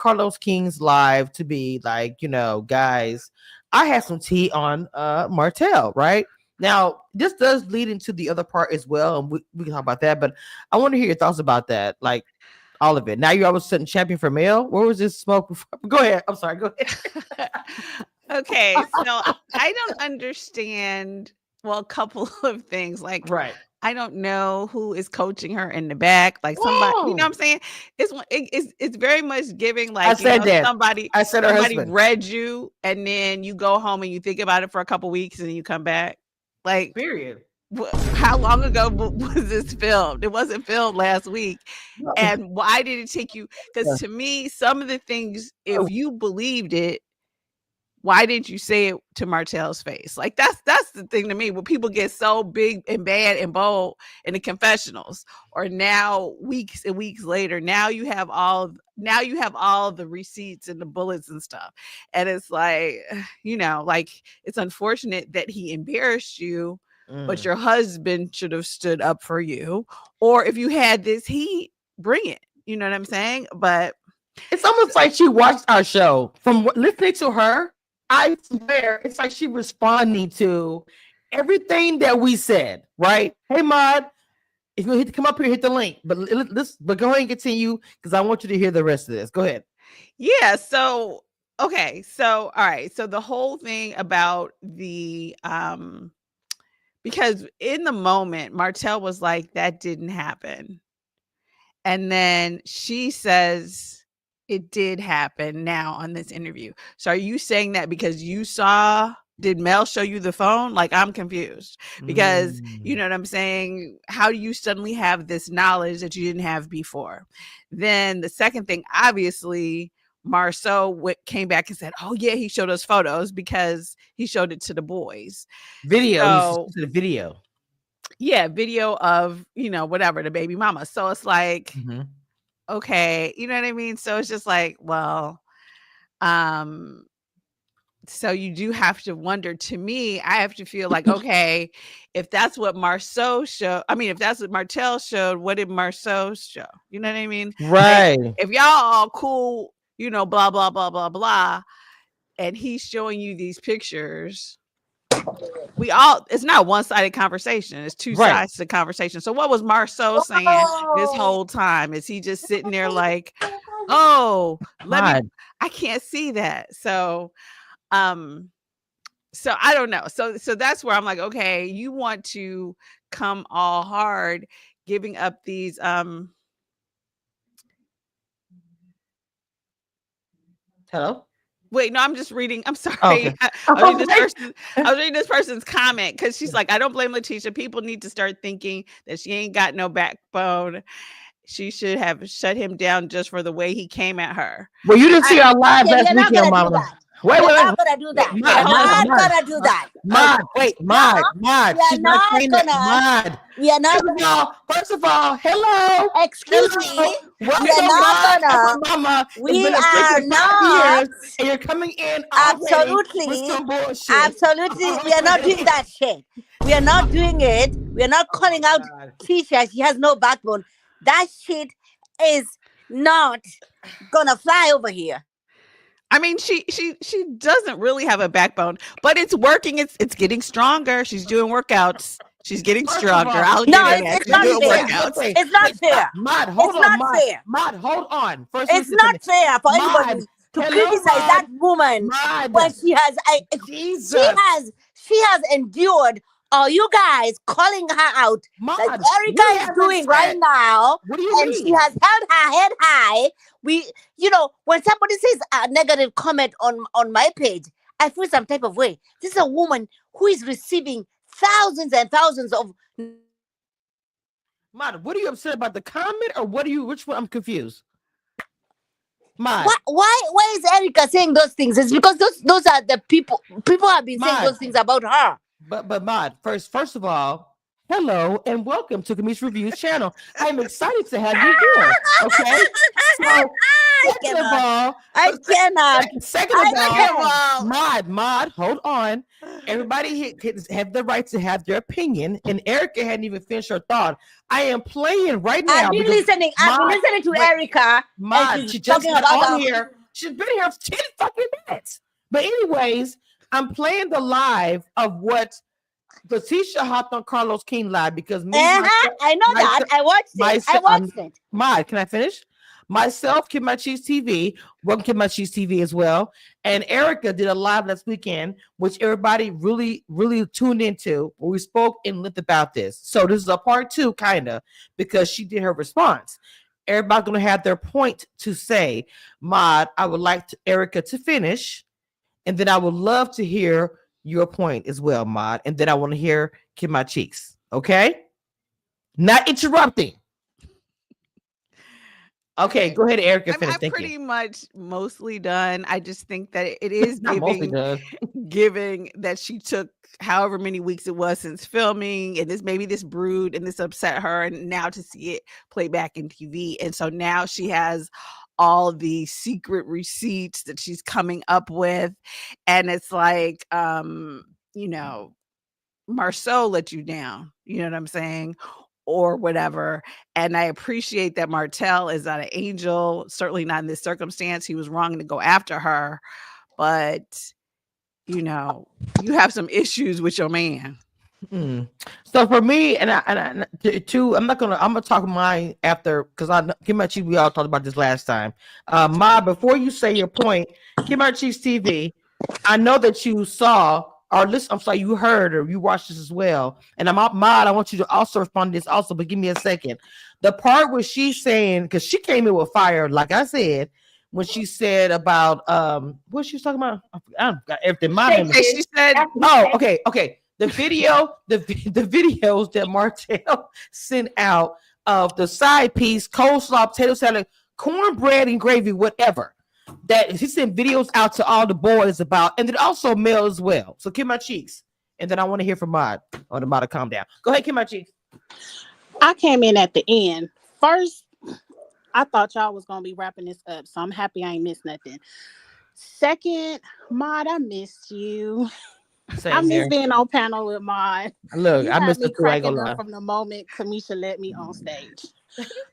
Carlos King's live to be like, guys, I had some tea on Martell, right? Now, this does lead into the other part as well, and we can talk about that, but I want to hear your thoughts about that, like all of it. Now you're all of a sudden champion for male. Where was this smoke before? Go ahead. I'm sorry. Go ahead. Okay, so I don't understand, well, a couple of things. Like, Right. I don't know who is coaching her in the back. Like somebody, you know what I'm saying? It's very much giving I like, said that. somebody I said her husband. read you and then you go home and you think about it for a couple weeks and then you come back. Like, Period. how long ago was this filmed? It wasn't filmed last week. No. And why did it take you? Because to me, some of the things, if you believed it, why didn't you say it to Martell's face? Like that's the thing to me, when people get so big and bad and bold in the confessionals, or now weeks and weeks later, now you have all the receipts and the bullets and stuff. And it's like, like, it's unfortunate that he embarrassed you, but your husband should have stood up for you. Or if you had this heat, bring it. You know what I'm saying? But it's almost like she watched our show. From listening to her, I swear it's like she responding to everything that we said, right? Hey, Mod, if you hit to come up here, hit the link. But go ahead and continue, because I want you to hear the rest of this. Go ahead. Yeah. So, okay. So, all right. So the whole thing about the, because in the moment, Martell was like, that didn't happen. And then she says, it did happen now on this interview. So are you saying that because you saw, did Mel show you the phone? Like, I'm confused, because you know what I'm saying? How do you suddenly have this knowledge that you didn't have before? Then the second thing, obviously, Marceau came back and said, oh yeah, he showed us photos because he showed it to the boys. Video. So, the video. Yeah, video of, whatever, the baby mama. So it's like, okay, you know what I mean? So it's just like, well, so you do have to wonder. To me, I have to feel like, okay, if that's what Marceau showed, if that's what Martell showed, what did Marceau show? You know what I mean? Right. Like, if y'all all cool, blah, blah, blah, blah, blah, and he's showing you these pictures, it's not a one-sided conversation. It's two sides to the conversation. So what was Marceau saying this whole time? Is he just sitting there like, oh, I can't see that. So I don't know. So that's where I'm like, okay, you want to come all hard, giving up these, hello? Wait, no, I'm just reading. I'm sorry. Oh, okay. I was reading this person's comment, because she's like, I don't blame Latisha. People need to start thinking that she ain't got no backbone. She should have shut him down just for the way he came at her. Well, you didn't see our live last weekend, Mama. Wait. We're not gonna do that. We're not gonna do that. Mod. She's not saying that. Mod. We are not gonna. First of all, hello. Excuse me. We are not gonna. Mama. We are not. And you're coming in absolutely with some bullshit. Absolutely. We are not doing that shit. We are not doing it. We are not calling out Tisha. She has no backbone. That shit is not gonna fly over here. She doesn't really have a backbone, but it's working. It's getting stronger. She's doing workouts. She's getting stronger. It's not fair. It's not fair. Mod, hold on. Mod, hold on. First, it's not fair for anybody to criticize that woman when she has endured. Are you guys calling her out like Erica is doing right now? What do you mean? She has held her head high. When somebody says a negative comment on my page, I feel some type of way. This is a woman who is receiving thousands and thousands of. Mod, what are you upset about, the comment, or which one? I'm confused. Mod. Why is Erica saying those things? It's because those are the people have been saying those things about her. But Mod, first of all, hello and welcome to Camille's Reviews channel. I'm excited to have you here. Okay, so I Second of cannot. all, I cannot. second I of all, can't. Mod, hold on. Everybody here have the right to have their opinion, and Erica hadn't even finished her thought. I am playing right now I've been because listening. I've been Mod, listening to wait, Erica, and Mod, she's she just talking got about on here. She's been here for 10 fucking minutes. But anyways, I'm playing the live of what Latisha hopped on Carlos King live because me, I know that. I watched it. I watched it. Mod, can I finish? Myself, Kid My Cheese TV, welcome Kid My Cheese TV as well. And Erica did a live last weekend, which everybody really, really tuned into, where we spoke in length about this. So this is a part 2, kind of, because she did her response. Everybody's going to have their point to say. Mod, I would like Erica to finish, and then I would love to hear your point as well, Mod. And then I want to hear Kid My Cheeks. Okay? Not interrupting. Okay, go ahead, Erica. Finish. I'm pretty much mostly done. I just think that it is giving that she took however many weeks it was since filming, and this brood, and this upset her, and now to see it play back in TV, and so now she has all the secret receipts that she's coming up with, and it's like, Marceau let you down. You know what I'm saying? Or whatever. And I appreciate that Martell is not an angel, certainly not in this circumstance. He was wrong to go after her. But, you have some issues with your man. So for me, I'm gonna talk mine after, because Kim My Cheese, we all talked about this last time. Ma, before you say your point, Kim My Cheese TV, I know that you saw or listen, I'm sorry, you heard or you watched this as well. And Mod, I want you to also respond to this also, but give me a second. The part where she's saying, because she came in with fire, like I said, when she said about what she was talking about, I got everything. She said, okay. The videos that Martell sent out of the side piece, coleslaw, potato salad, cornbread and gravy, whatever. That he sent videos out to all the boys about, and then also male as well. So Kim My Cheeks, and then I want to hear from Mod. Or the Mod to calm down. Go ahead, Kim My Cheeks. I came in at the end. First, I thought y'all was gonna be wrapping this up, so I'm happy I ain't missed nothing. Second, Mod, I missed you. I miss being on panel with Mod. Look, I missed me cracking up from the moment Kamisha let me on stage.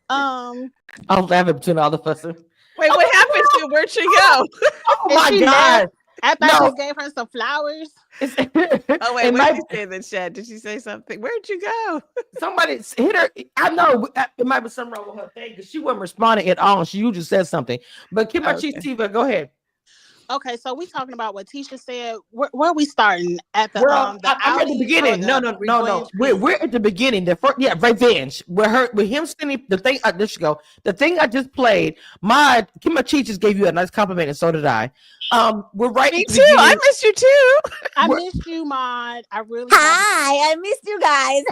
I was laughing between all the fussing. Wait, what happened to her? Where'd she go? Oh my God. After I just gave her some flowers. Oh, wait, what did she say in the chat? Did she say something? Where'd you go? Somebody hit her. I know it might be something wrong with her thing because she wasn't responding at all. She usually said something. But Kim My Cheese TV, go ahead. Okay, so we talking about what Tisha said. Where are we starting at the? I'm at the beginning. No. We're at the beginning. The first, revenge. With him sending the thing. There you go. The thing I just played. Kim My Cheese just gave you a nice compliment, and so did I. We're right. Me too. I missed you too. I missed you, Mod. I really. Hi, I missed you guys.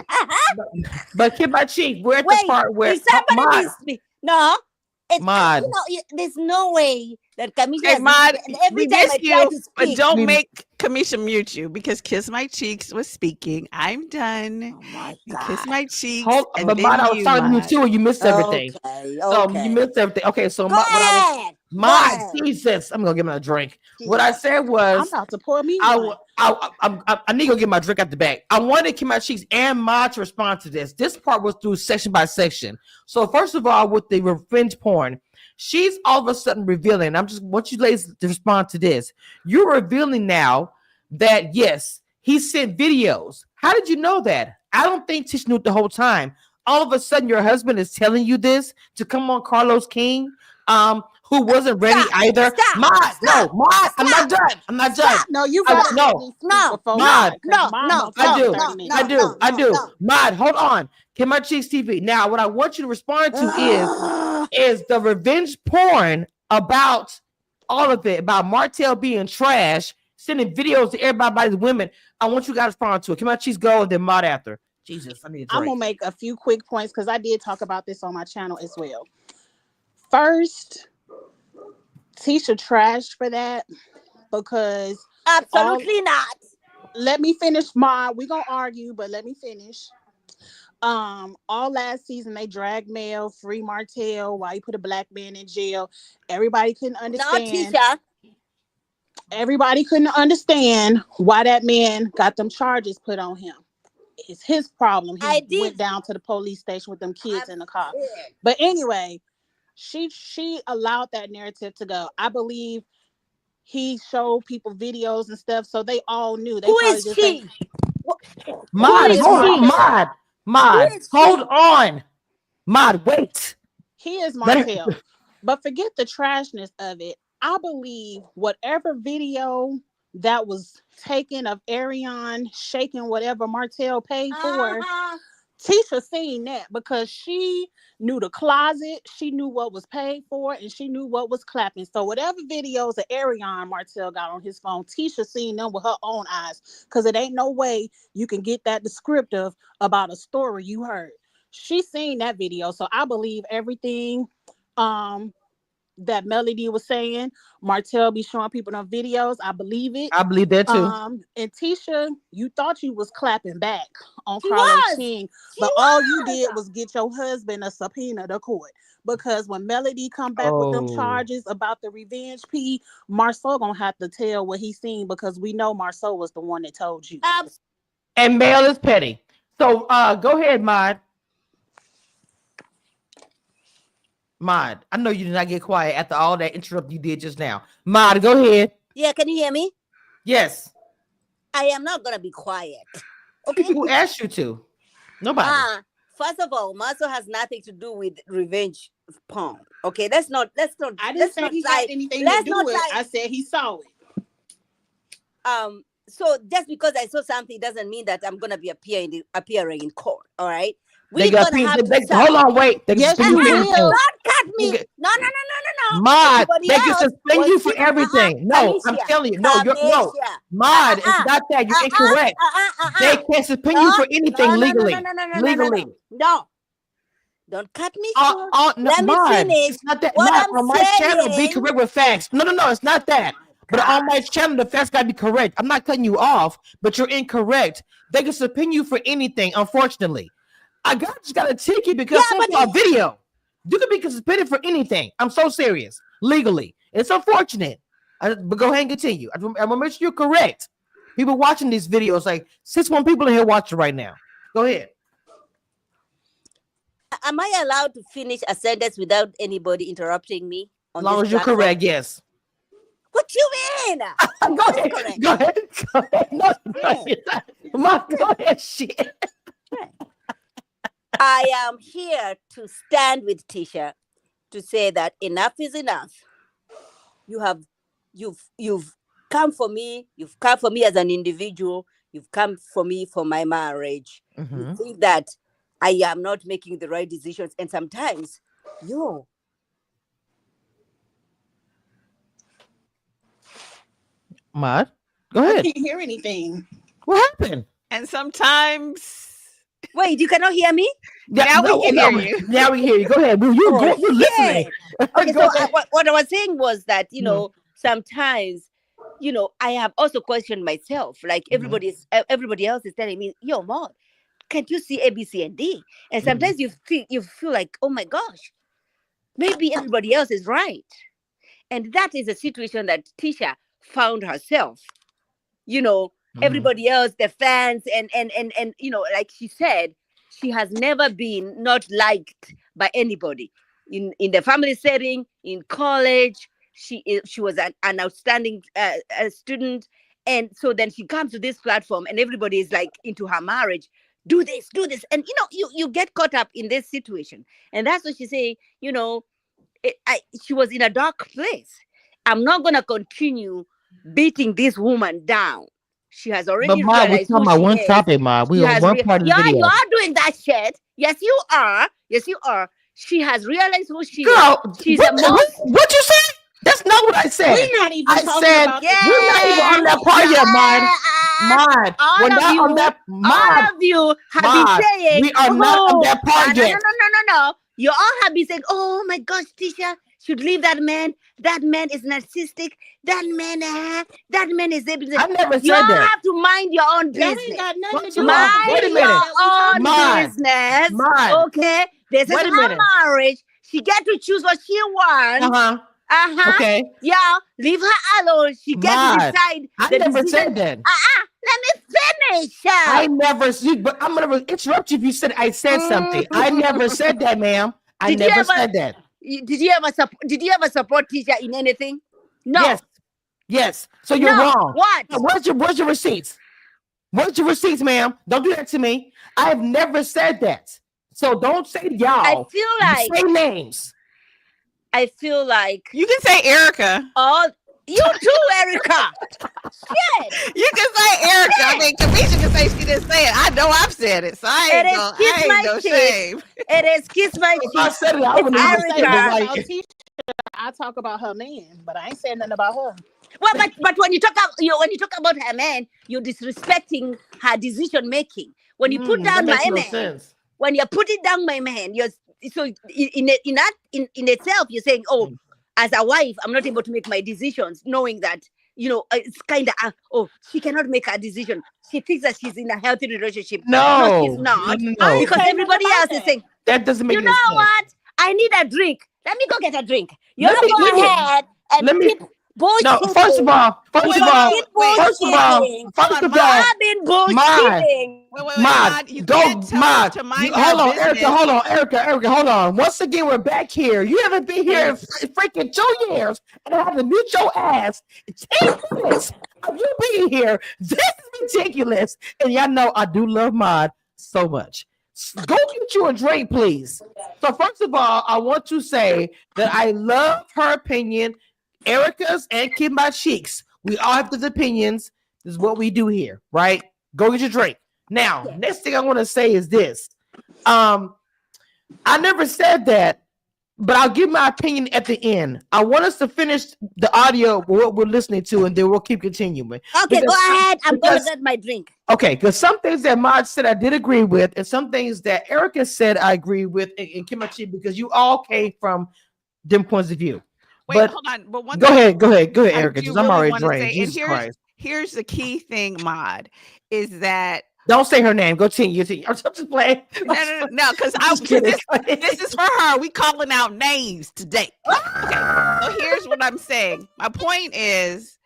But Kim My Cheese, we're at the part where somebody missed me. No. Mod. There's no way that Kamisha. Hey, Mod, every time I try to speak, but don't make Kamisha mute you because Kiss My Cheeks was speaking. I'm done. Oh my God. Kiss My Cheeks. But Mod, I was talking to you too, and you missed everything. Okay. So you missed everything. Okay, so Mod, Jesus, I'm gonna give him a drink. What I said was, I'm about to pour me. I need to go get my drink out the back. I wanted Kim My Cheeks and Mod to respond to this. This part was through section by section. So first of all, with the revenge porn, she's all of a sudden revealing. I just want you ladies to respond to this. You're revealing now that yes, he sent videos. How did you know that? I don't think Tish knew it the whole time. All of a sudden, your husband is telling you this to come on Carlos King. Who wasn't ready either. Mod, I'm not done. I'm not done. No, you got Mod. I do. Mod, hold on. Kim My Cheeks TV. Now, what I want you to respond to is the revenge porn about all of it, about Martell being trash, sending videos to everybody's women. I want you guys to respond to it. Kim My Cheeks go and then Mod after. Jesus, I need a drink. I'm gonna make a few quick points because I did talk about this on my channel as well. First, Tisha trashed for that because absolutely not. Let me finish, Ma. We're gonna argue, but let me finish. All last season they dragged Mel, free Martell, why you put a black man in jail. Everybody couldn't Not understand. Tisha. Everybody couldn't understand why that man got them charges put on him. It's his problem. I He went did. down to the police station with them kids I'm in the car. scared. But anyway, she allowed that narrative to go. I believe he showed people videos and stuff, so they all knew. They Who probably is just think she? Who Mod, is hold on, she? Mod, Who Mod, is hold she? on, Mod, wait. he is Let her- Martell. But forget the trashness of it. I believe whatever video that was taken of Arion shaking whatever Martell paid for, Uh-huh. Tisha seen that because she knew the closet, she knew what was paid for, and she knew what was clapping. So whatever videos of Arion Martell got on his phone, Tisha seen them with her own eyes. Because it ain't no way you can get that descriptive about a story you heard. She seen that video, so I believe everything that Melody was saying. Martell be showing people on videos. I believe it. I believe that too. And Tisha, you thought you was clapping back on She Carlos was. King, She but all you was. did was get your husband a subpoena to court. Because when Melody come back with them Oh, charges about the revenge P, Marceau gonna have to tell what he seen because we know Marceau was the one that told you. and Mel is petty. So go ahead, Mod. Mod, I know you did not get quiet after all that interrupt you did just now. Mod, go ahead. Yeah, can you hear me? Yes. I am not gonna be quiet. Okay. Who asked you to? Nobody. First of all, Maso has nothing to do with revenge porn. Okay, let's not. I didn't Let's say not he try. had anything to Let's do not with it. try. I said he saw it. So just because I saw something doesn't mean that I'm gonna be appearing in court. All right. They We're got gonna have to hold on, wait. They can Yes, suspend you you for will. anything. Don't cut me. Okay. No. Mod, Everybody they can else suspend was you for given- everything. No, I'm Alicia, telling you. No, you're no. Alicia. Mod, it's not that. You're incorrect. They can't suspend you for anything legally. Legally. No. Don't cut me short. No, Let me Mod, finish. it's not that. What Mod, I'm on my channel, be saying. correct with facts. No, it's not that. But on my channel, the facts gotta be correct. I'm not cutting you off, but you're incorrect. They can subpoena you for anything, unfortunately. Just got a ticket because of a video. You can be suspended for anything. I'm so serious. Legally. It's unfortunate. But go ahead and continue. I'm gonna make sure you're correct. People watching these videos, like 6-1 people in here watching right now. Go ahead. Am I allowed to finish a sentence without anybody interrupting me? As long as you're correct, yes. What you mean? Go ahead. Go ahead. No, go ahead. Shit. I am here to stand with Tisha to say that enough is enough. You've come for me. You've come for me as an individual. You've come for me for my marriage. Mm-hmm. You think that I am not making the right decisions, and sometimes, Mod, go ahead. I can't hear anything. What happened? And sometimes. Wait, you cannot hear me? Now we can hear you. Now we hear you. Go ahead. You're listening. Okay, so what I was saying was that, sometimes, I have also questioned myself. Like everybody else is telling me, yo, Maud, can't you see A, B, C, and D? And sometimes you feel like, oh my gosh, maybe everybody else is right. And that is a situation that Tisha found herself. Everybody else, the fans, and like she said, she has never been not liked by anybody in the family setting, in college. She was an outstanding student, and so then she comes to this platform, and everybody is like into her marriage. Do this, and you get caught up in this situation, and that's what she's saying. She was in a dark place. I'm not gonna continue beating this woman down. She has already realized who she one is. topic, Ma. We on one part of the video. You are doing that shit. Yes, you are. She has realized who she Girl, is. She's what you say? That's not what I said. We're not even talking about we're not even on that part yet, Mod. All of you have been saying we are not on that part yet. No. You all have been saying, oh my gosh, Tisha, should leave that man. That man is narcissistic. That man is able to. I never You said that. have to mind your own That ain't business. got nothing to First do of with all, Mind wait a your minute. own Mind. business. Mind. Okay. This is Wait a her minute. marriage. She get to choose what she wants. Uh-huh. Okay. Yeah. Leave her alone. She get to Mind. decide I the never decision. said that. Let me finish. I never see, but I'm gonna interrupt you if you said I said something. I never said that, ma'am. I Did you never ever- said that. Did you ever support teacher in anything? No. Yes. Yes. So you're No. wrong. What? Now, where's your receipts? Where's your receipts, ma'am? Don't do that to me. I have never said that. So don't say y'all. I feel like Say names. You can say Erica. all you too, Erica. Shit. You can say Erica. I mean, Kamisha can say she didn't say it. I know I've said it, so I It ain't is no, kiss I ain't my no cheek. shame. It is kiss my If I cheek. said it, I wouldn't even say it. Erica. But about like, Tisha. I talk about her man, but I ain't saying nothing about her. Well, but when you talk about her man, you're disrespecting her decision making. When you put that down makes my no man, sense. when you're putting down my man, you're so in itself, you're saying, oh, as a wife, I'm not able to make my decisions, knowing that it's kind of she cannot make her decision. She thinks that she's in a healthy relationship. No, she's not. No. Because say everybody nothing else about is saying, That doesn't make you any know sense. what? I need a drink. Let me go get a drink. You Let me- go let me- ahead and let me- keep bullshitting. No, first of all, Keep I've been bullshitting. Mod, you can't tell us to mind hold our on, business. Erica, hold on. Once again, we're back here. You haven't been here in freaking 2 years, and I have to mute your ass in 10 minutes of you being here. This is ridiculous. And y'all know I do love Mod so much. Go get you a drink, please. So first of all, I want to say that I love her opinion, Erica's and Kim My Cheeks. We all have those opinions. This is what we do here, right? Go get your drink. Now, next thing I want to say is this. I never said that, but I'll give my opinion at the end. I want us to finish the audio of what we're listening to, and then we'll keep continuing. Okay, go ahead. I'm going to get my drink. Okay, because some things that Mod said I did agree with, and some things that Erica said I agree with, and Kimachi, because you all came from different points of view. Wait, but hold on. But one go ahead, Erica, I because do I'm really already want to drained. say, and Jesus Christ. here's the key thing, Mod, is that Don't say her name. Go continue. I'm just playing. no, because this is for her. We calling out names today. Okay, so here's what I'm saying. My point is,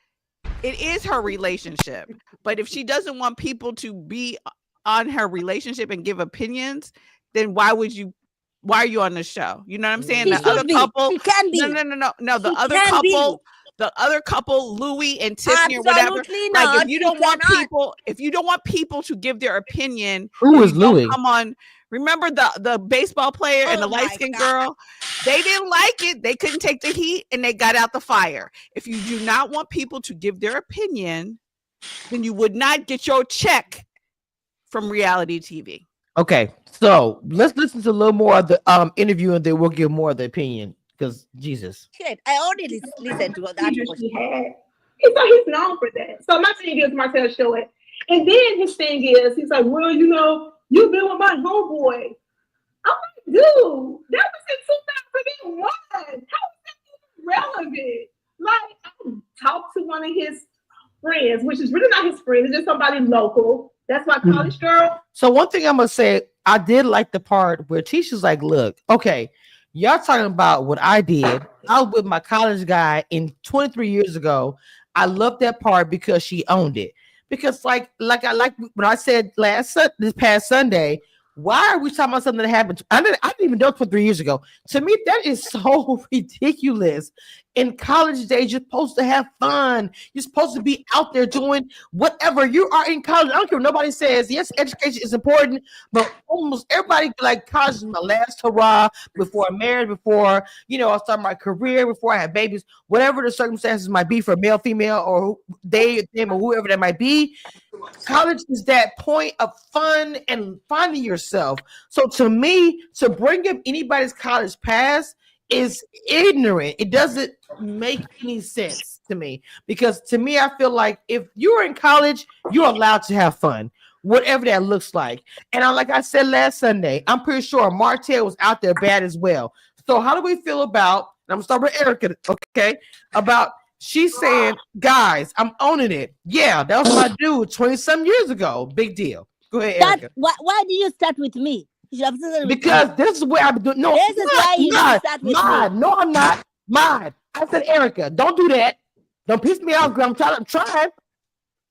it is her relationship, but if she doesn't want people to be on her relationship and give opinions, then why are you on the show? You know what I'm saying? She The other should be. couple, She can be. no. The She other can be. couple. The other couple, Louis and Tiffany, or whatever. Absolutely Like, not. if you don't want people to give their opinion, Who then is you don't Louis? come on. Remember the baseball player and the Oh my light-skinned God. girl? They didn't like it. They couldn't take the heat, and they got out the fire. If you do not want people to give their opinion, then you would not get your check from reality TV. Okay, so let's listen to a little more of the interview, and then we'll give more of the opinion. Because Jesus. Shit, I already listened to that. He had. And so he's known for that. So my thing is Martell show it. And then his thing is, he's like, well, you've been with my homeboy. I'm like, dude, that was in 2001. How is that relevant? Like, I talked to one of his friends, which is really not his friend, it's just somebody local. That's my college girl. So one thing I'm gonna say, I did like the part where Tisha's like, look, okay, y'all talking about what I did. I was with my college guy in 23 years ago. I love that part because she owned it. Because like when I said this past Sunday, why are we talking about something that happened? I didn't even know 23 years ago. To me, that is so ridiculous. In college days, you're supposed to have fun. You're supposed to be out there doing whatever. You are in college. I don't care what nobody says. Yes, education is important, but almost everybody like college is my last hurrah before I'm married, before I start my career, before I have babies, whatever the circumstances might be for male, female, or they, them, or whoever that might be. College is that point of fun and finding yourself. So to me, to bring up anybody's college past is ignorant. It doesn't make any sense to me, because to me, I feel like if you're in college, you're allowed to have fun, whatever that looks like. And like I said last Sunday, I'm pretty sure Martell was out there bad as well. So how do we feel about, I'm gonna start with Erica, okay? About she's saying, guys, I'm owning it. Yeah, that was my dude 20-some years ago. Big deal. Go ahead, That Erica. why do you start with me? You should have started with Because me. this is where I've been doing. No, This is why you should start with me. no, I'm not. Mine. I said, Erica, don't do that. Don't piss me off. I'm trying.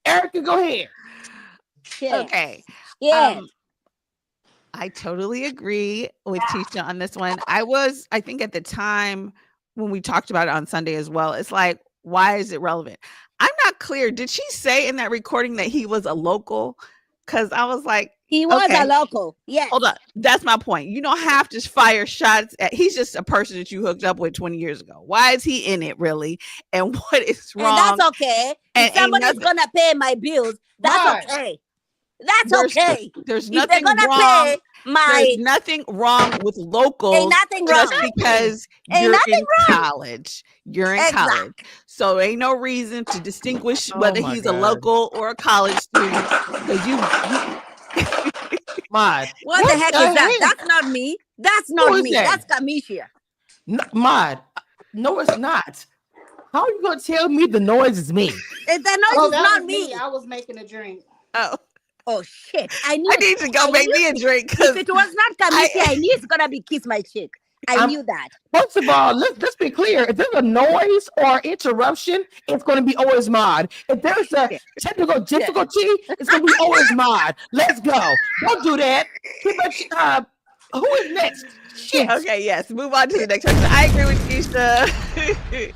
Erica, go ahead. Yeah. Okay. Yeah. I totally agree with Tisha on this one. I think at the time when we talked about it on Sunday as well, it's like, why is it relevant? I'm not clear. Did she say in that recording that he was a local? Because I was like, He was okay, a local. Yes. hold on. That's my point. You don't have to fire shots at, he's just a person that you hooked up with 20 years ago. Why is he in it really? And what is wrong? And that's okay. And If somebody's gonna pay my bills, that's okay. That's okay. There's If they're nothing gonna wrong. pay my There's nothing wrong with locals. Ain't nothing just wrong. because Ain't you're nothing in wrong. college. You're in Exactly. college. So ain't no reason to distinguish Oh whether my he's a God. local or a college student. Because you Mod. What the heck the is that? heck? That's not me. That's not is me. that? That's Kamisha. Mod. No, it's not. How are you gonna tell me the noise is me? The noise Oh, is that not was me. I was making a drink. Oh shit! I knew. I need to go I make knew me a drink If because it was not Kamisha, I knew it's gonna be Kiss My Chick. I knew that. First of all, let's be clear. If there's a noise or interruption, it's going to be always Mod. If there's a technical difficulty, it's going to be always Mod. Let's go. Don't do that. Who is next? Shit. okay, yes, move on to the next person. I agree with Keisha.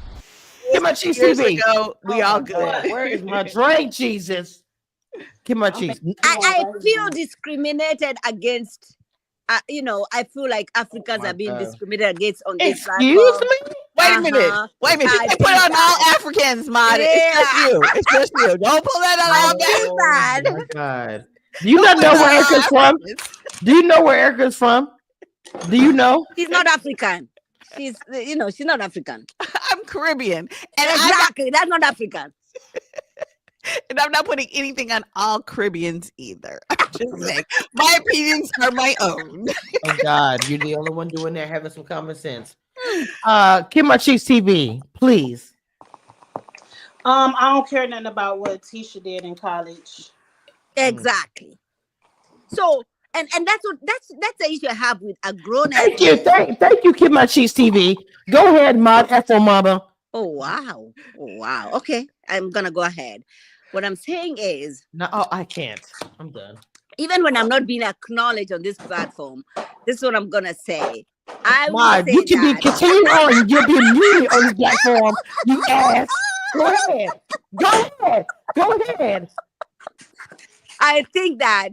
Get my cheese Years TV. ago, we all God, good. where is my drink, Jesus? Get my cheese. I feel discriminated against. I feel like Africans my are being God. discriminated against on this Excuse platform. me? Wait a minute. Wait a minute. I They put feel on all bad. Africans, Mod. Yeah. It's just you. It's just you. Don't pull that on all I feel bad. Oh my God. Do you not know where Erica's from? Do you know where Erica's from? Do you know? She's not African. She's not African. I'm Caribbean. And Exactly. That's not African. And I'm not putting anything on all Caribbeans either. I'm just saying, my opinions are my own. Oh God, you're the only one doing that having some common sense. Get my cheese TV, please. I don't care nothing about what Tisha did in college. Exactly. So and that's the issue I have with a grown ass. Thank you, Kid My Cheese TV. Go ahead, Mod Afro Mama. Oh wow. Okay, I'm gonna go ahead. What I'm saying is, No, I can't. I'm done. even when I'm not being acknowledged on this platform, this is what I'm gonna say. I will Mod, say you can be that. continuing on. You'll be muted on this platform. You ass. Go ahead. Go ahead. I think that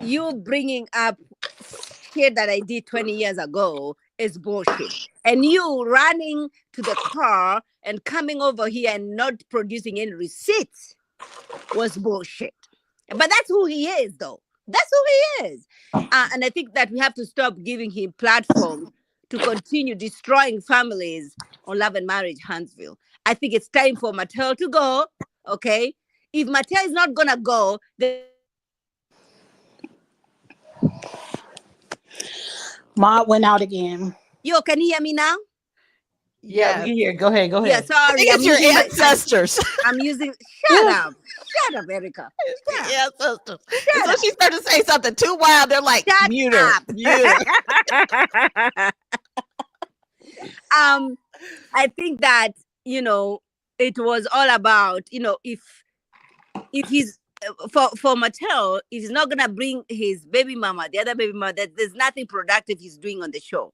you bringing up shit that I did 20 years ago is bullshit. And you running to the car and coming over here and not producing any receipts was bullshit. But that's who he is, though. That's who he is. And I think that we have to stop giving him platform to continue destroying families on Love and Marriage Huntsville. I think it's time for Mattel to go, okay? If Mattel is not going to go, then Maud went out again. Yo, can you hear me now? Yeah, we hear. Go ahead. Yeah, I sorry. think it's your ancestors. I'm using. Shut up, Erica. Yeah, ancestors. And so she started to say something too wild. They're like, Shut mute her. up. Mute her. I think that it was all about if he's for Mattel, if he's not gonna bring his baby mama, the other baby mama, there's nothing productive he's doing on the show.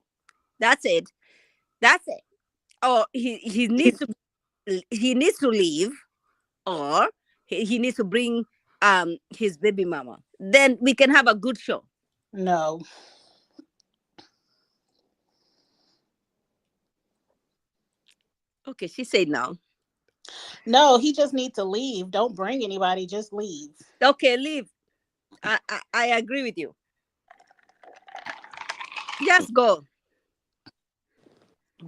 That's it. Or he needs to leave, or he needs to bring his baby mama. Then we can have a good show. No. Okay, she said no. No, he just needs to leave. Don't bring anybody. Just leave. Okay, leave. I agree with you. Just go.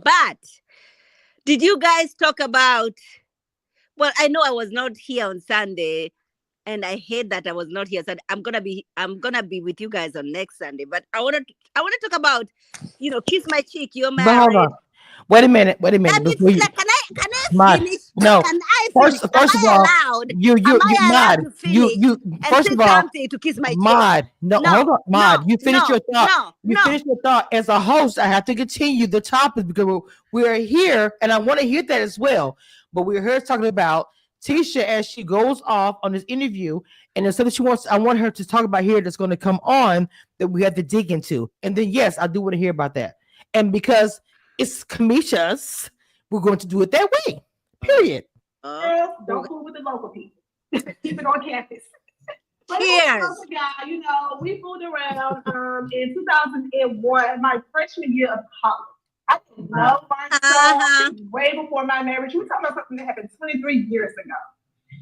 But did you guys talk about? Well, I know I was not here on Sunday, and I hate that I was not here. So I'm gonna be with you guys on next Sunday. But I want to talk about, kiss my cheek. You're But hold married. on. Wait a minute. That means Before you, like, can I Mod, finish? no. Can I finish? Am First of I all, allowed? you, Am I allowed Mod, to finish and first say of all, something to kiss my chest? Mod, no, hold No, on, no, Mod, you finish no, your thought. no, You no. finish your thought. As a host, I have to continue the topic because we're here, and I want to hear that as well. But we're here talking about Tisha as she goes off on this interview, and there's something she wants. I want her to talk about here that's going to come on that we have to dig into. And then yes, I do want to hear about that. And because it's Kamisha's, we're going to do it that way. Period. Girls, don't fool with the local people. Keep it on campus. But Cheers. guy, we fooled around in 2001, my freshman year of college. I didn't know myself way before my marriage. We're talking about something that happened 23 years ago.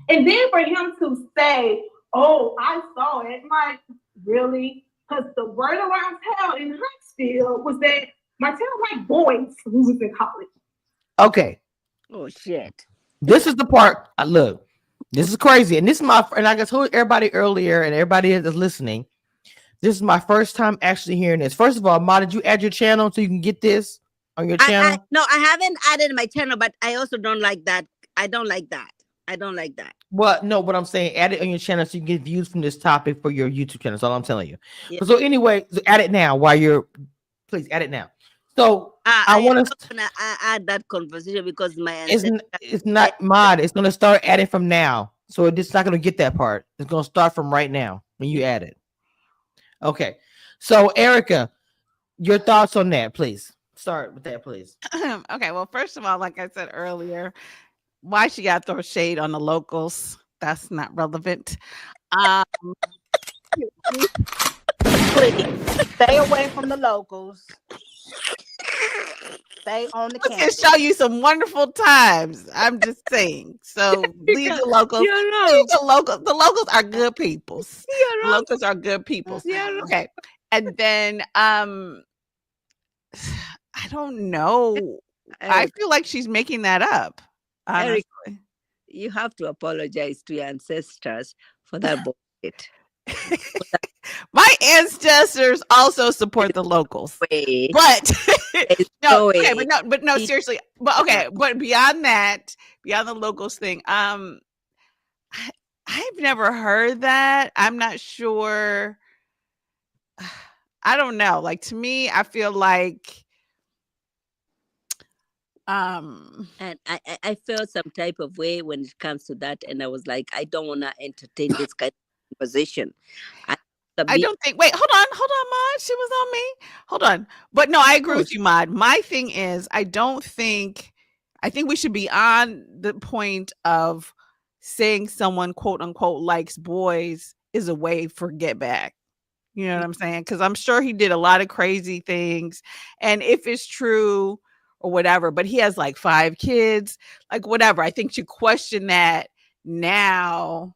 And then for him to say, "Oh, I saw it," I'm like, really? Because the word around town in Huntsville was that Martell liked boys who was in college. Okay. Oh shit. This is the part. Look, this is crazy, and this is my. And like I told everybody earlier, and everybody that's listening, this is my first time actually hearing this. First of all, Ma, did you add your channel so you can get this on your channel? No, I haven't added my channel, but I also don't like that. I don't like that. Well, no, what I'm saying, add it on your channel so you can get views from this topic for your YouTube channel. That's all I'm telling you. Yeah. So anyway, add it now while you're. Please add it now. So I want am to. not gonna add that conversation because my It's not Mod. It's gonna start adding from now. So it's not gonna get that part. It's gonna start from right now when you add it. Okay. So Erica, your thoughts on that, please. Start with that, please. Okay, well, first of all, like I said earlier, why she got to throw shade on the locals? That's not relevant. Please stay away from the locals. Stay on the I can campus. show you some wonderful times. I'm just saying. So leave the locals. You're wrong. Leave the locals. The locals are good peoples. You're The wrong. locals are good peoples. You're Okay. And then I don't know. I Eric, feel like she's making that up. Honestly. Eric, you have to apologize to your ancestors for that bullshit. My ancestors also support the locals. Way. But There's no, no okay, way. but no, seriously. But okay, but beyond that, beyond the locals thing, I've never heard that. I'm not sure. I don't know. Like, to me, I feel like And I felt some type of way when it comes to that, and I was like, I don't want to entertain this kind of conversation. I don't think. Wait, hold on, Mod. She was on me. Hold on, but no, I agree with you, Mod. My thing is, I think we should be on the point of saying someone quote unquote likes boys is a way for get back. You know what I'm saying? Because I'm sure he did a lot of crazy things, and if it's true or whatever, but he has like 5 kids, like whatever. I think to question that now,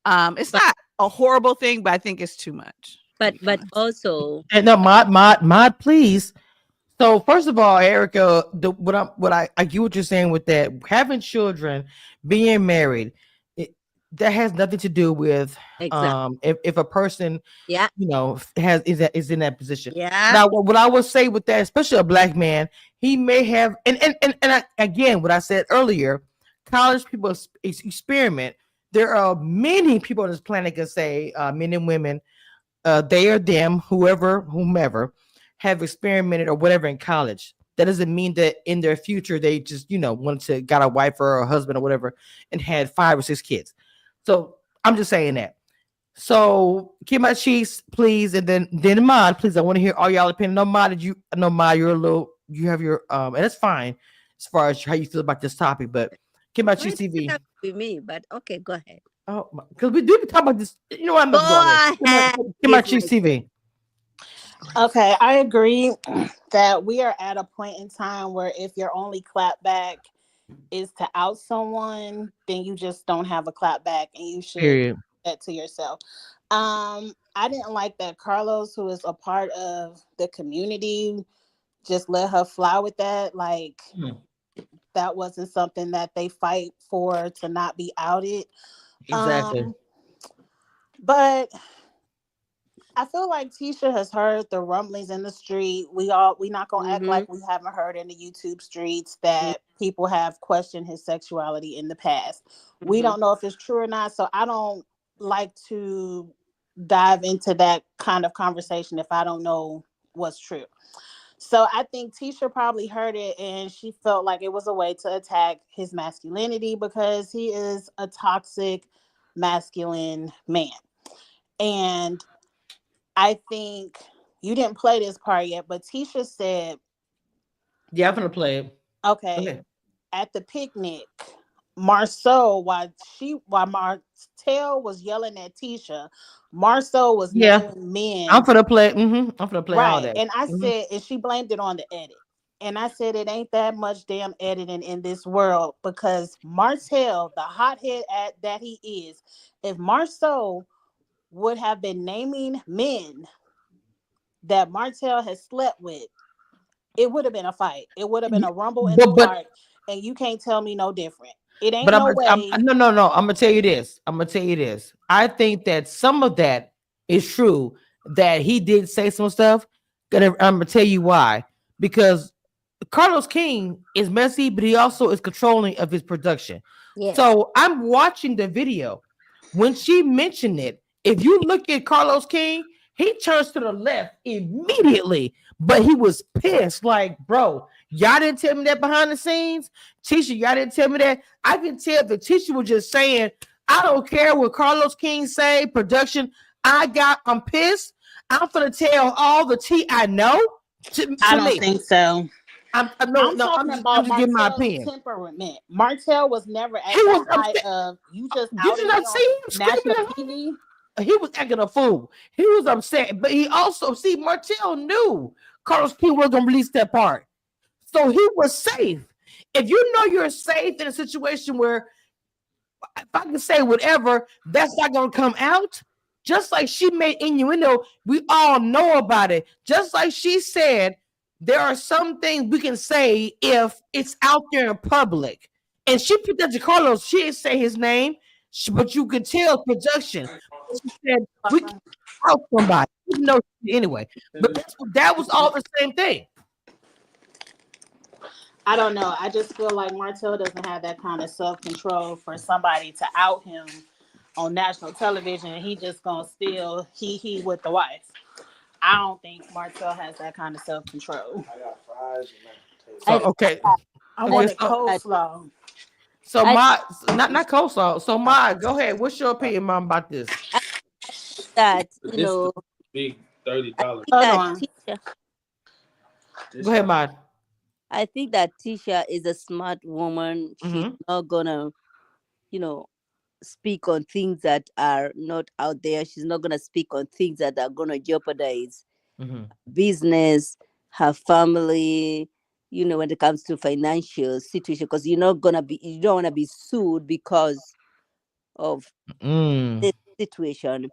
it's not a horrible thing, but I think it's too much. But also, And no, Mod, please. So first of all, Erica, I get what you're saying with that. Having children, being married, that has nothing to do with exactly. if a person Yeah. is in that position. Yeah. Now, what I would say with that, especially a black man, he may have again, what I said earlier, college people experiment. There are many people on this planet can say, men and women, they or them, whomever, have experimented or whatever in college. That doesn't mean that in their future they just wanted to got a wife or a husband or whatever and had 5 or 6 kids. So I'm just saying that. So keep my cheeks, please, and then Mod, please. I want to hear all y'all opinion. No, Mod, you have your and that's fine as far as how you feel about this topic, but keep my cheeks TV. With me, but okay, go ahead. Oh, because we do talk about this. You know what? I'm Go not going ahead. Keep my cheeks TV. Okay, I agree that we are at a point in time where if your only clap back is to out someone, then you just don't have a clap back, and you should Period. do that to yourself. I didn't like that Carlos, who is a part of the community, just let her fly with that. Like, that wasn't something that they fight for, to not be outed. Exactly. But I feel like Tisha has heard the rumblings in the street. We not gonna act Mm-hmm. like we haven't heard in the YouTube streets that people have questioned his sexuality in the past. We Mm-hmm. don't know if it's true or not, so I don't like to dive into that kind of conversation if I don't know what's true. So I think Tisha probably heard it and she felt like it was a way to attack his masculinity because he is a toxic masculine man. And I think you didn't play this part yet, but Tisha said, Yeah, I'm gonna play it. okay, Okay. at the picnic, Marceau, while Martell was yelling at Tisha, Marceau was Yeah, naming I'm men. gonna play. I'm gonna play all Right. that. And I Hmm. said, and she blamed it on the edit. And I said, it ain't that much damn editing in this world because Martell, the hothead that he is, if Marceau would have been naming men that Martell has slept with, it would have been a fight. It would have been a rumble in the But park, and you can't tell me no different. It But ain't no way. no, no, no. I'm gonna tell you this. I'm gonna tell you this. I think that some of that is true. That he did say some stuff. I'm gonna tell you why. Because Carlos King is messy, but he also is controlling of his production. Yes. So I'm watching the video. When she mentioned it, if you look at Carlos King, he turns to the left immediately, but he was pissed. Like, bro, y'all didn't tell me that behind the scenes. Tisha, y'all didn't tell me that. I can tell the teacher was just saying, I don't care what Carlos King say, production. I'm pissed. I'm gonna tell all the tea I know I to don't me. think so. No, I'm no, talking I'm about just giving my Martell's opinion. temperament. Martell was never at He the was height upset. of you just Did you outed me not on see him national screaming? TV. He was acting a fool. He was upset, but he also see Martell knew Carlos King was gonna release that part, so he was safe. If you know you're safe in a situation where if I can say whatever, that's not gonna come out. Just like she made innuendo, we all know about it. Just like she said, there are some things we can say if it's out there in public. And she put that to Carlos. She didn't say his name, but you could tell production. She said we can out somebody, even though anyway. But that was all the same thing. I don't know. I just feel like Martell doesn't have that kind of self control for somebody to out him on national television. And he just gonna still he with the wife. I don't think Martell has that kind of self control. I got fries and mashed So I potatoes. okay, I I okay. wanted think that coleslaw. So I my not coleslaw. So my go ahead. What's your opinion, mom, about this? I think that But this the big I $30. think Hold that on. Tisha Go ahead, mom. I think that Tisha is a smart woman. She's Mm-hmm. not gonna, you know, speak on things that are not out there. She's not gonna speak on things that are gonna jeopardize Mm-hmm. business, her family, when it comes to financial situation, because you don't wanna be sued because of Mm. this situation.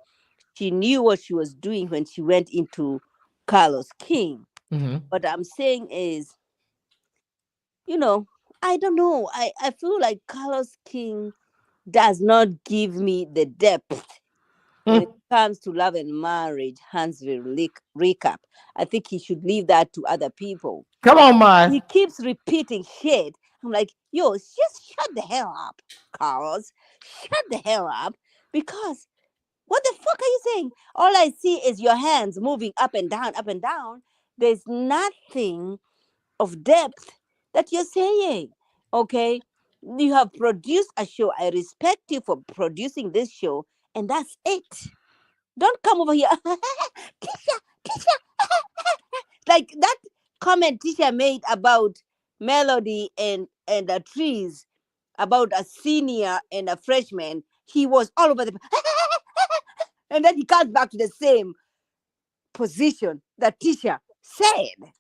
She knew what she was doing when she went into Carlos King. Mm-hmm. What I'm saying is, you know, I don't know. I feel like Carlos King does not give me the depth when it comes to love and marriage, Huntsville recap. I think he should leave that to other people. Come on, my. He keeps repeating shit. I'm like, yo, just shut the hell up, Carlos. Shut the hell up. Because what the fuck are you saying? All I see is your hands moving up and down, up and down. There's nothing of depth that you're saying. Okay? You have produced a show. I respect you for producing this show, and that's it. Don't come over here. Tisha, Tisha. Like that comment Tisha made about Melody and the trees, about a senior and a freshman. He was all over the and then he comes back to the same position that Tisha said.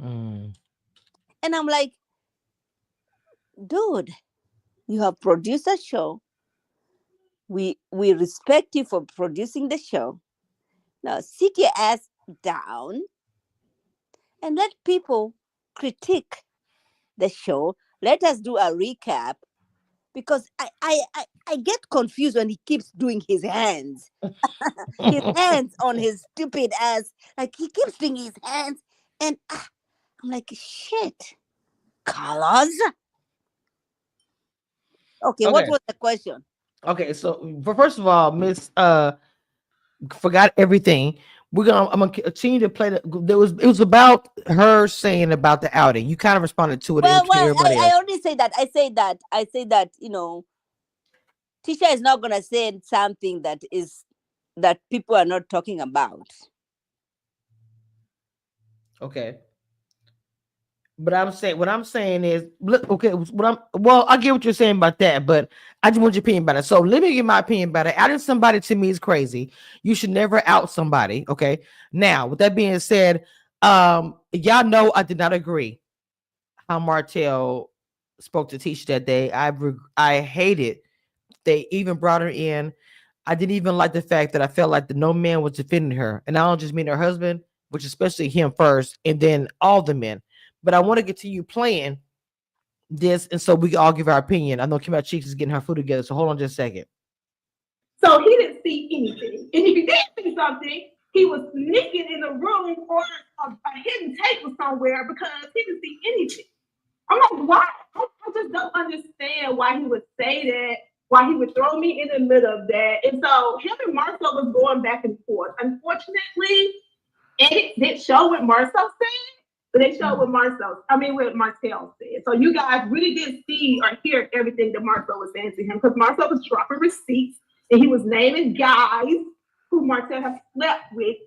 Mm. And I'm like, dude, you have produced a show. We respect you for producing the show. Now sit your ass down and let people critique the show. Let us do a recap because I get confused when he keeps doing his hands. His hands on his stupid ass. Like he keeps doing his hands. And I'm like, shit. Colors? Okay, what Okay. was the question? Okay. So first of all, Miss forgot everything. I'm gonna continue to play it was about her saying about the outing. You kind of responded to it and everybody I else. only say that. I say that, Tisha is not gonna say something that people are not talking about. Okay. But I'm saying what I'm saying is look, okay, well, I get what you're saying about that, but I just want your opinion about it. So let me give my opinion about it. Outing somebody to me is crazy. You should never out somebody. Okay. Now, with that being said, y'all know I did not agree how Martell spoke to Tisha that day. I hated they even brought her in. I didn't even like the fact that I felt like the no man was defending her, and I don't just mean her husband, which especially him first, and then all the men. But I want to continue playing this, and so we can all give our opinion. I know Kim Cheeks is getting her food together, so hold on just a second. So he didn't see anything. And if he did see something, he was sneaking in the room or a hidden table somewhere because he didn't see anything. I'm like, why? I just don't understand why he would say that, why he would throw me in the middle of that. And so him and Marcel was going back and forth. Unfortunately, it didn't show what Marcel said, but they showed what what Marcel said. So you guys really didn't see or hear everything that Marcel was saying to him because Marcel was dropping receipts and he was naming guys who Marcel had slept with.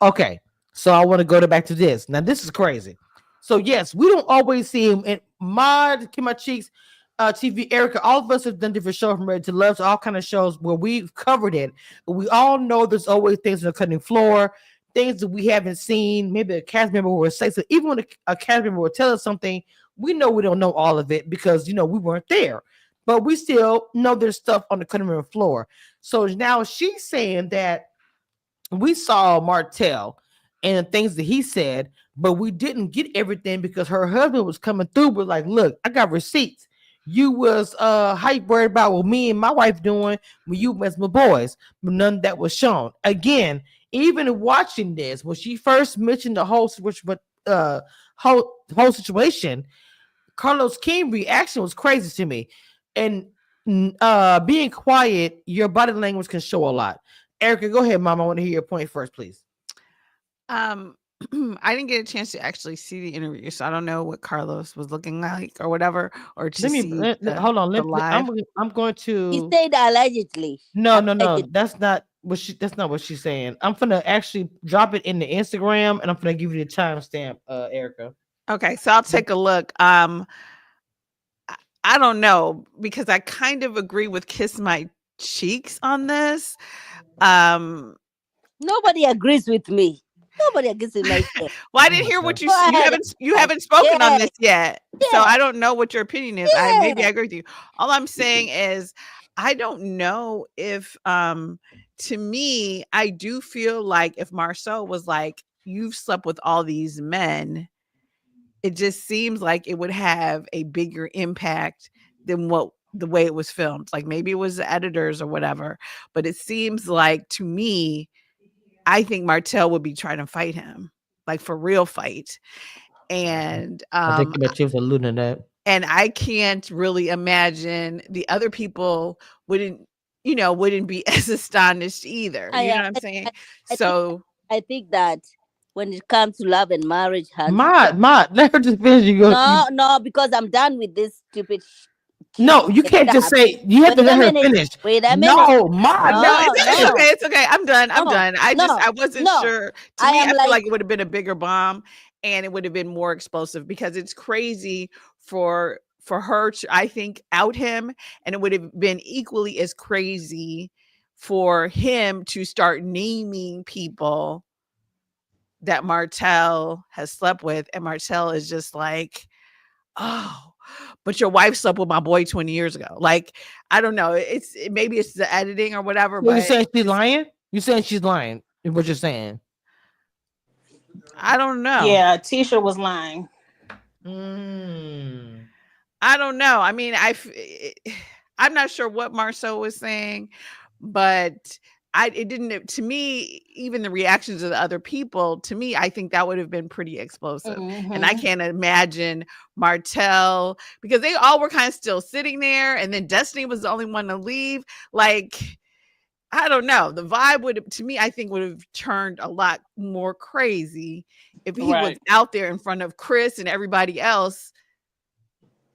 Okay, so I want to go back to this. Now this is crazy. So yes, we don't always see him in Mod, Kim Cheeks, TV, Erica. All of us have done different shows from Ready to Love to all kind of shows where we've covered it. But we all know there's always things on the cutting floor, things that we haven't seen. Maybe a cast member will say so. Even when a cast member will tell us something, we know we don't know all of it because we weren't there. But we still know there's stuff on the cutting room floor. So now she's saying that we saw Martell and the things that he said, but we didn't get everything because her husband was coming through with like, look, I got receipts. You was hype worried about what me and my wife doing when you was my boys, but none of that was shown. Again, even watching this, when she first mentioned the whole situation, Carlos King reaction was crazy to me. And being quiet, your body language can show a lot. Erica, go ahead, Mom. I want to hear your point first, please. I didn't get a chance to actually see the interview, so I don't know what Carlos was looking like or whatever, or to see Hold on. the live. I'm going He to. said allegedly. No. Allegedly. That's not what she's saying. I'm gonna actually drop it in the Instagram, and I'm gonna give you the timestamp, Erica. Okay, so I'll take a look. I don't know because I kind of agree with Kiss My Cheeks on this. Nobody agrees with me. Nobody agrees with my shit. Well, I didn't hear what Go ahead. you haven't spoken on Yeah, this yet, so yeah, I don't know what your opinion is. Maybe yeah. I agree with you. All I'm saying is I don't know if to me I do feel like if Marceau was like you've slept with all these men, it just seems like it would have a bigger impact than what the way it was filmed. Like maybe it was the editors or whatever, but it seems like to me I think Martell would be trying to fight him, like for real fight. And I think she was alluding to that. and I can't really imagine the other people wouldn't be as astonished either. You know what I'm saying? I think So I think that when it comes to love and marriage, Let her just finish. You go. no, because I'm done with this stupid No, you can't just stuff. say. You have Wait to let a her minute. finish. Wait a minute. No, Ma, no, No, it's no, okay. It's okay. I'm done. I'm no, done. I no, wasn't no. sure. To I me, am I feel like, like it would have been a bigger bomb and it would have been more explosive because it's crazy for her to, I think, out him, and it would have been equally as crazy for him to start naming people that Martell has slept with, and Martell is just like, oh, but your wife slept with my boy 20 years ago. Like, I don't know. Maybe it's the editing or whatever, so you but saying she's lying? You saying she's lying? Is what you're saying? I don't know. Yeah, Tisha was lying. Mm. I don't know. I mean, I'm not sure what Marceau was saying, but it didn't, to me, even the reactions of the other people, to me, I think that would have been pretty explosive. And I can't imagine Martell, because they all were kind of still sitting there, and then Destiny was the only one to leave. Like, I don't know. The vibe would, to me, I think would have turned a lot more crazy if he was out there in front of Chris and everybody else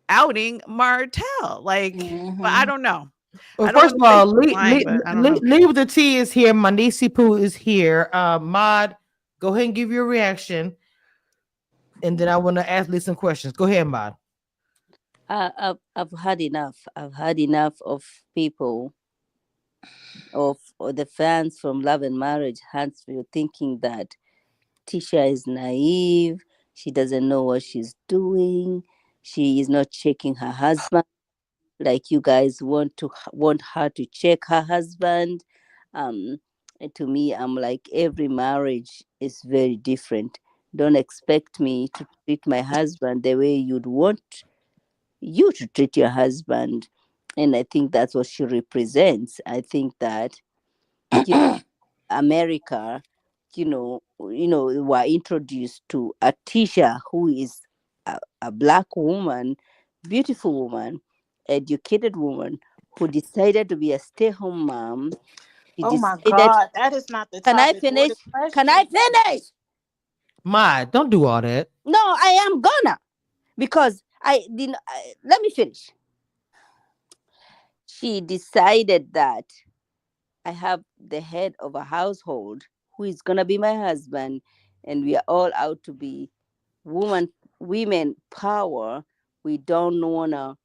outing Martell. Like, but I don't know. Well, I don't first of wanna all, say she's lying, but I don't know. Lee with the T is here. Manisi Poo is here. Mod, go ahead and give your reaction. And then I want to ask Lee some questions. Go ahead, Mod. I've had enough. I've had enough of people, of the fans from Love and Marriage, Huntsville, thinking that Tisha is naive. She doesn't know what she's doing. She is not checking her husband like you guys want her to check her husband. And to me, I'm like, every marriage is very different. Don't expect me to treat my husband the way you'd want you to treat your husband. And I think that's what she represents. I think that, you know, America, were introduced to a Tisha who is a black woman, beautiful woman, educated woman, who decided to be a stay-home mom. She Oh my decided. God, that is not the Can I topic or finish? the question. Can I finish? Mod, don't do all that. No, I am gonna, because I didn't. Let me finish. She decided that I have the head of a household who is gonna be my husband, and we are all out to be women power. We don't wanna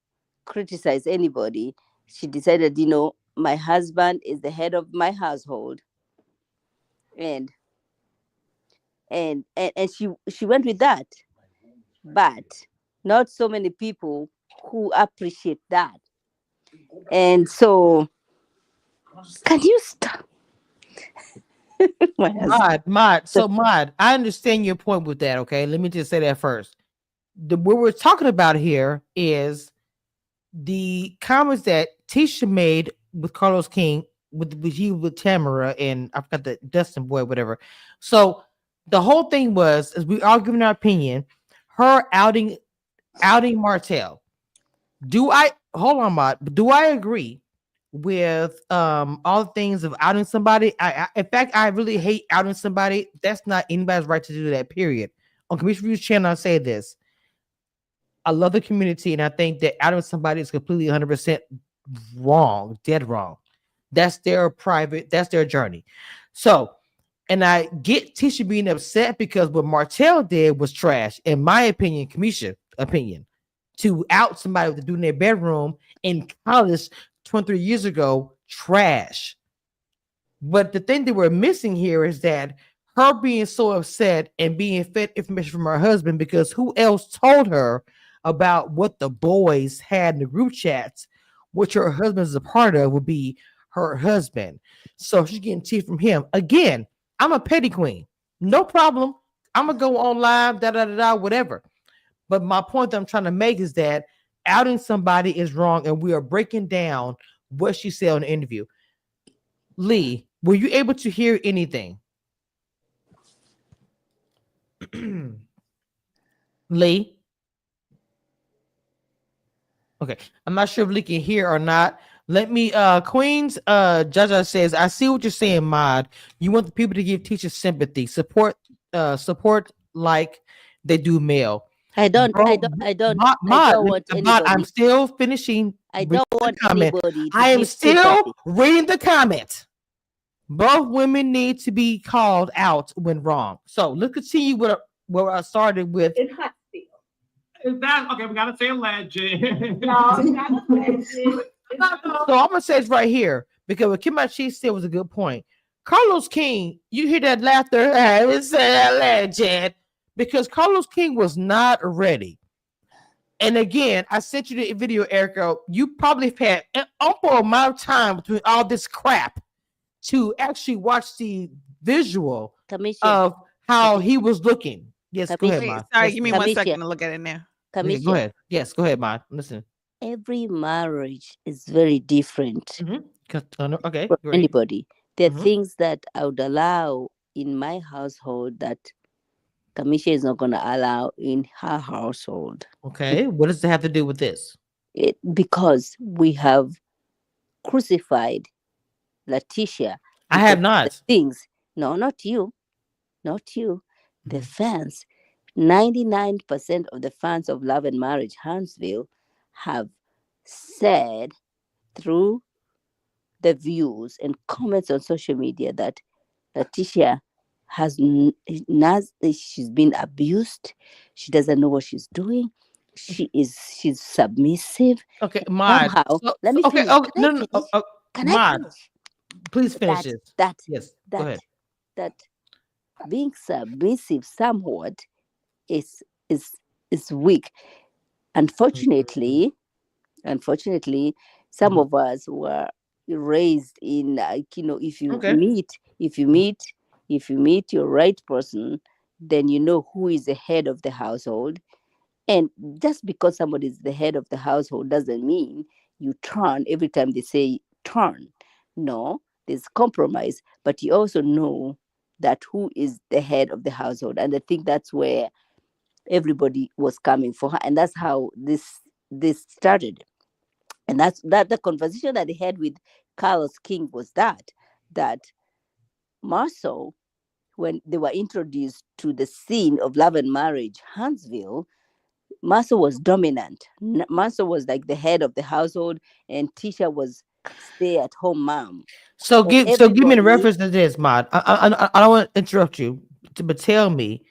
criticize anybody. She decided, my husband is the head of my household, and she went with that. But not so many people who appreciate that. And so, can you stop? Mod. So, Mod, I understand your point with that. Okay, let me just say that first. What we're talking about here is the comments that Tisha made with Carlos King, with Tamara, and I forgot the Dustin boy, whatever. So the whole thing was, as we all giving our opinion, her outing Martell. Do I hold on, Mod? Do I agree with all the things of outing somebody? In fact, I really hate outing somebody. That's not anybody's right to do that. Period. On Commission Views channel, I say this. I love the community, and I think that outing somebody is completely 100% wrong, dead wrong. That's their journey. So, and I get Tisha being upset because what Martell did was trash, in my opinion, Kamisha opinion, to out somebody with a dude in their bedroom in college 23 years ago, trash. But the thing that we're missing here is that her being so upset and being fed information from her husband, because who else told her about what the boys had in the group chats, which her husband is a part of, would be her husband. So she's getting tea from him. Again, I'm a petty queen. No problem. I'm going to go on live, whatever. But my point that I'm trying to make is that outing somebody is wrong, and we are breaking down what she said in the interview. Lee, were you able to hear anything? Lee? Okay, I'm not sure if Lee can hear or not. Let me, Queens, Jaja says, I see what you're saying, Mod. You want the people to give teachers sympathy, support like they do male. I don't want anybody. I'm still finishing. I don't want anybody. I am still reading the comment. Both women need to be called out when wrong. So let's continue with where I started with. In Huntsville. Is that okay? We gotta say a legend. No, we gotta say a legend. So I'm gonna say it's right here because what Kim Chief said was a good point. Carlos King, you hear that laughter? I would say a legend because Carlos King was not ready. And again, I sent you the video, Erica. You probably have had an ample amount of time between all this crap to actually watch the visual of how he was looking. Yes, go ahead, Ma. Sorry, give me 1 second to look at it now. Okay, go Kamisha, ahead. Yes, go ahead, Ma. Listen. every marriage is very different Okay, from great. anybody. There are Mhm. things that I would allow in my household that Kamisha is not going to allow in her household. Okay, what does it have to do with this? Because we have crucified Latisha I because have of the not. things. No, not you, not you. The Mhm. fans, 99% of the fans of Love and Marriage Huntsville have said through the views and comments on social media that Latisha she's been abused. She doesn't know what she's doing. She's submissive. Okay, Mod. Somehow, let me Okay. finish. Oh Can I no, no. finish? Can I Mod, finish? please finish That this. that Yes, go that ahead. that being submissive somewhat is is is weak. Mhm. Unfortunately, unfortunately, some Mhm. of us were raised in if you Okay. meet if you Mhm. meet if you meet your right person, then you know who is the head of the household. And just because somebody is the head of the household doesn't mean you turn every time they say turn. No, there's compromise, but you also know that who is the head of the household. And I think that's where everybody was coming for her, and that's how this started. And that's that the conversation that they had with Carlos King was that Marceau, when they were introduced to the scene of Love and Marriage Huntsville, Marceau was dominant. Marceau was like the head of the household, and Tisha was stay at home mom. And So give me the everybody, reference to this, Mod. I don't want to interrupt you, but tell me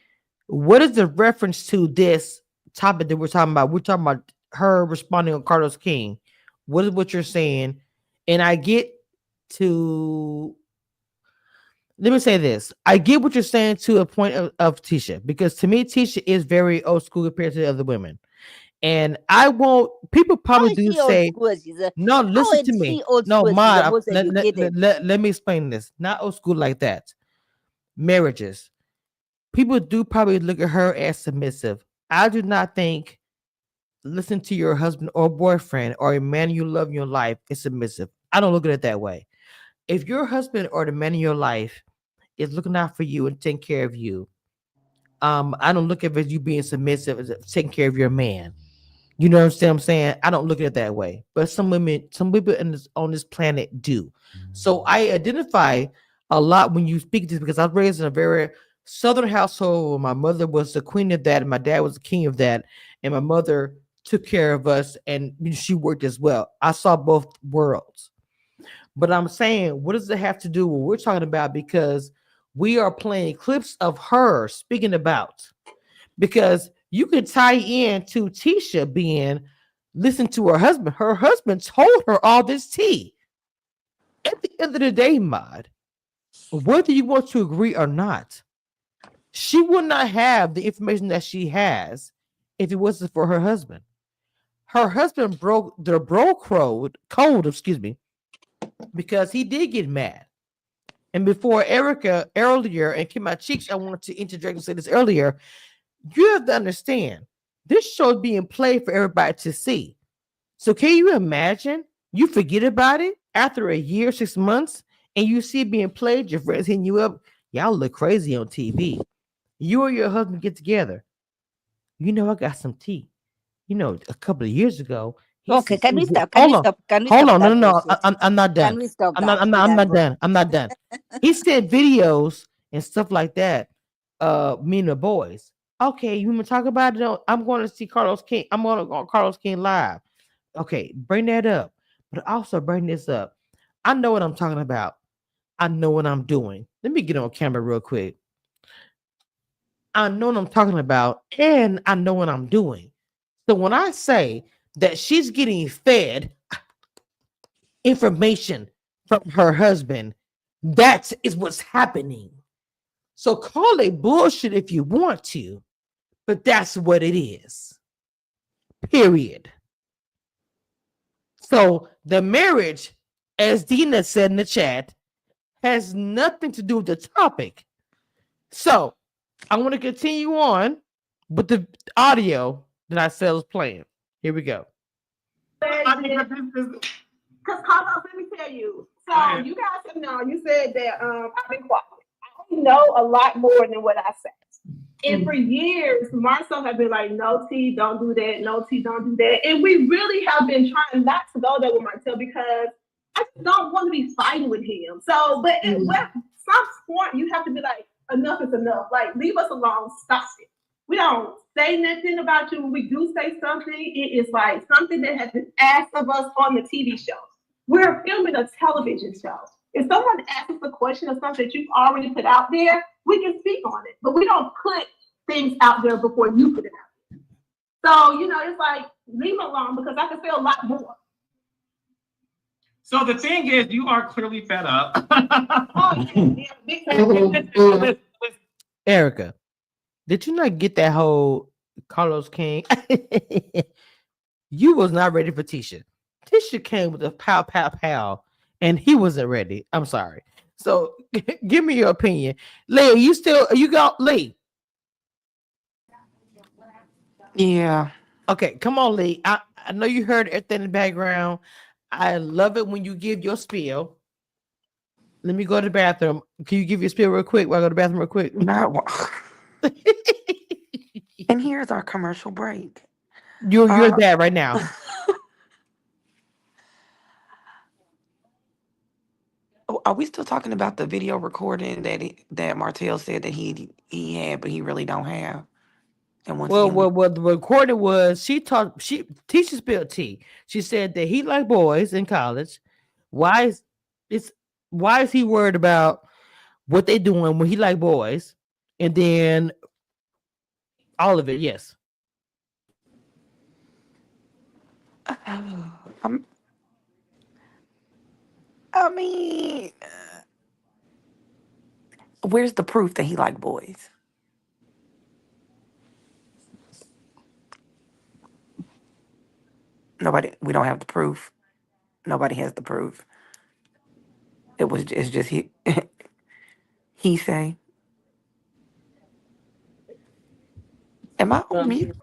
what is the reference to this topic that we're talking about? We're talking about her responding on Carlos King. What is what you're saying? And I get to let me say this. I get what you're saying to a point of Tisha, because to me, Tisha is very old school compared to the other women. And I won't, people how probably is do she old say, school? She's a no, how listen to is me. she old No, school? She's the Ma, most educated. let me explain this. Not old school like that. Marriages. People do probably look at her as submissive. I do not think listen to your husband or boyfriend or a man you love in your life is submissive. I don't look at it that way. If your husband or the man in your life is looking out for you and taking care of you, I don't look at it as you being submissive as taking care of your man. You know what I'm saying? I don't look at it that way. But some people on this planet do. So I identify a lot when you speak this because I was raised in a very southern household. My mother was the queen of that, and my dad was the king of that. And my mother took care of us, and she worked as well. I saw both worlds. But I'm saying, what does it have to do with what we're talking about? Because we are playing clips of her speaking about, because you could tie in to Tisha being listen to her husband. Her husband told her all this tea. At the end of the day, Mod, whether you want to agree or not, she would not have the information that she has if it wasn't for her husband. Her husband broke the bro code, excuse me, because he did get mad. And before Erica earlier and Kim My Cheeks, I wanted to interject and say this earlier. You have to understand this show is being played for everybody to see. So can you imagine you forget about it after a year, 6 months, and you see it being played, your friends hitting you up, y'all look crazy on TV. You or your husband get together. You know, I got some tea. You know, a couple of years ago, he Okay, said, can we stop? Can hold we on, stop? Can we hold stop on. No, no, that no. bullshit? I'm not Can done. we stop I'm not, that? I'm not, We I'm are not going. done. I'm not done. He sent videos and stuff like that. Me and the boys. Okay, you want to talk about it? I'm going to see Carlos King. I'm going to go on Carlos King live. Okay, bring that up. But also bring this up. I know what I'm talking about. I know what I'm doing. Let me get on camera real quick. I know what I'm talking about, and I know what I'm doing. So when I say that she's getting fed information from her husband, that is what's happening. So call it bullshit if you want to, but that's what it is. Period. So the marriage, as Dina said in the chat, has nothing to do with the topic. So I want to continue on with the audio that I said was playing. Here we go. Because Carlos, let me tell you. So you guys have known. You said that I've been quiet. I know a lot more than what I said. And for years, Marcel had been like, "No, T, don't do that. No, T, don't do that." And we really have been trying not to go there with Marcel because I just don't want to be fighting with him. So, but at some point, you have to be like, enough is enough. Like, leave us alone. Stop it. We don't say nothing about you. When we do say something, it is like something that has been asked of us on the TV show. We're filming a television show. If someone asks us a question or something that you've already put out there, we can speak on it. But we don't put things out there before you put it out there. So, it's like, leave it alone because I can say a lot more. So the thing is, you are clearly fed up. Erica, did you not get that whole Carlos King? You was not ready for Tisha. Tisha came with a pow, pow, pow, and he wasn't ready. I'm sorry. So give me your opinion. Leah, you got Lee? Yeah. Okay, come on, Lee. I know you heard everything in the background. I love it when you give your spiel. Let me go to the bathroom. Can you give your spiel real quick while I go to the bathroom real quick? And here's our commercial break. You're that right now. Are we still talking about the video recording that Martell said that he had, but he really don't have? And once What the recording was, Tisha spilled tea. She said that he liked boys in college. Why is he worried about what they doing when he like boys? And then all of it, yes. Where's the proof that he like boys? We don't have the proof. Nobody has the proof. It's just he say. Am I on mute?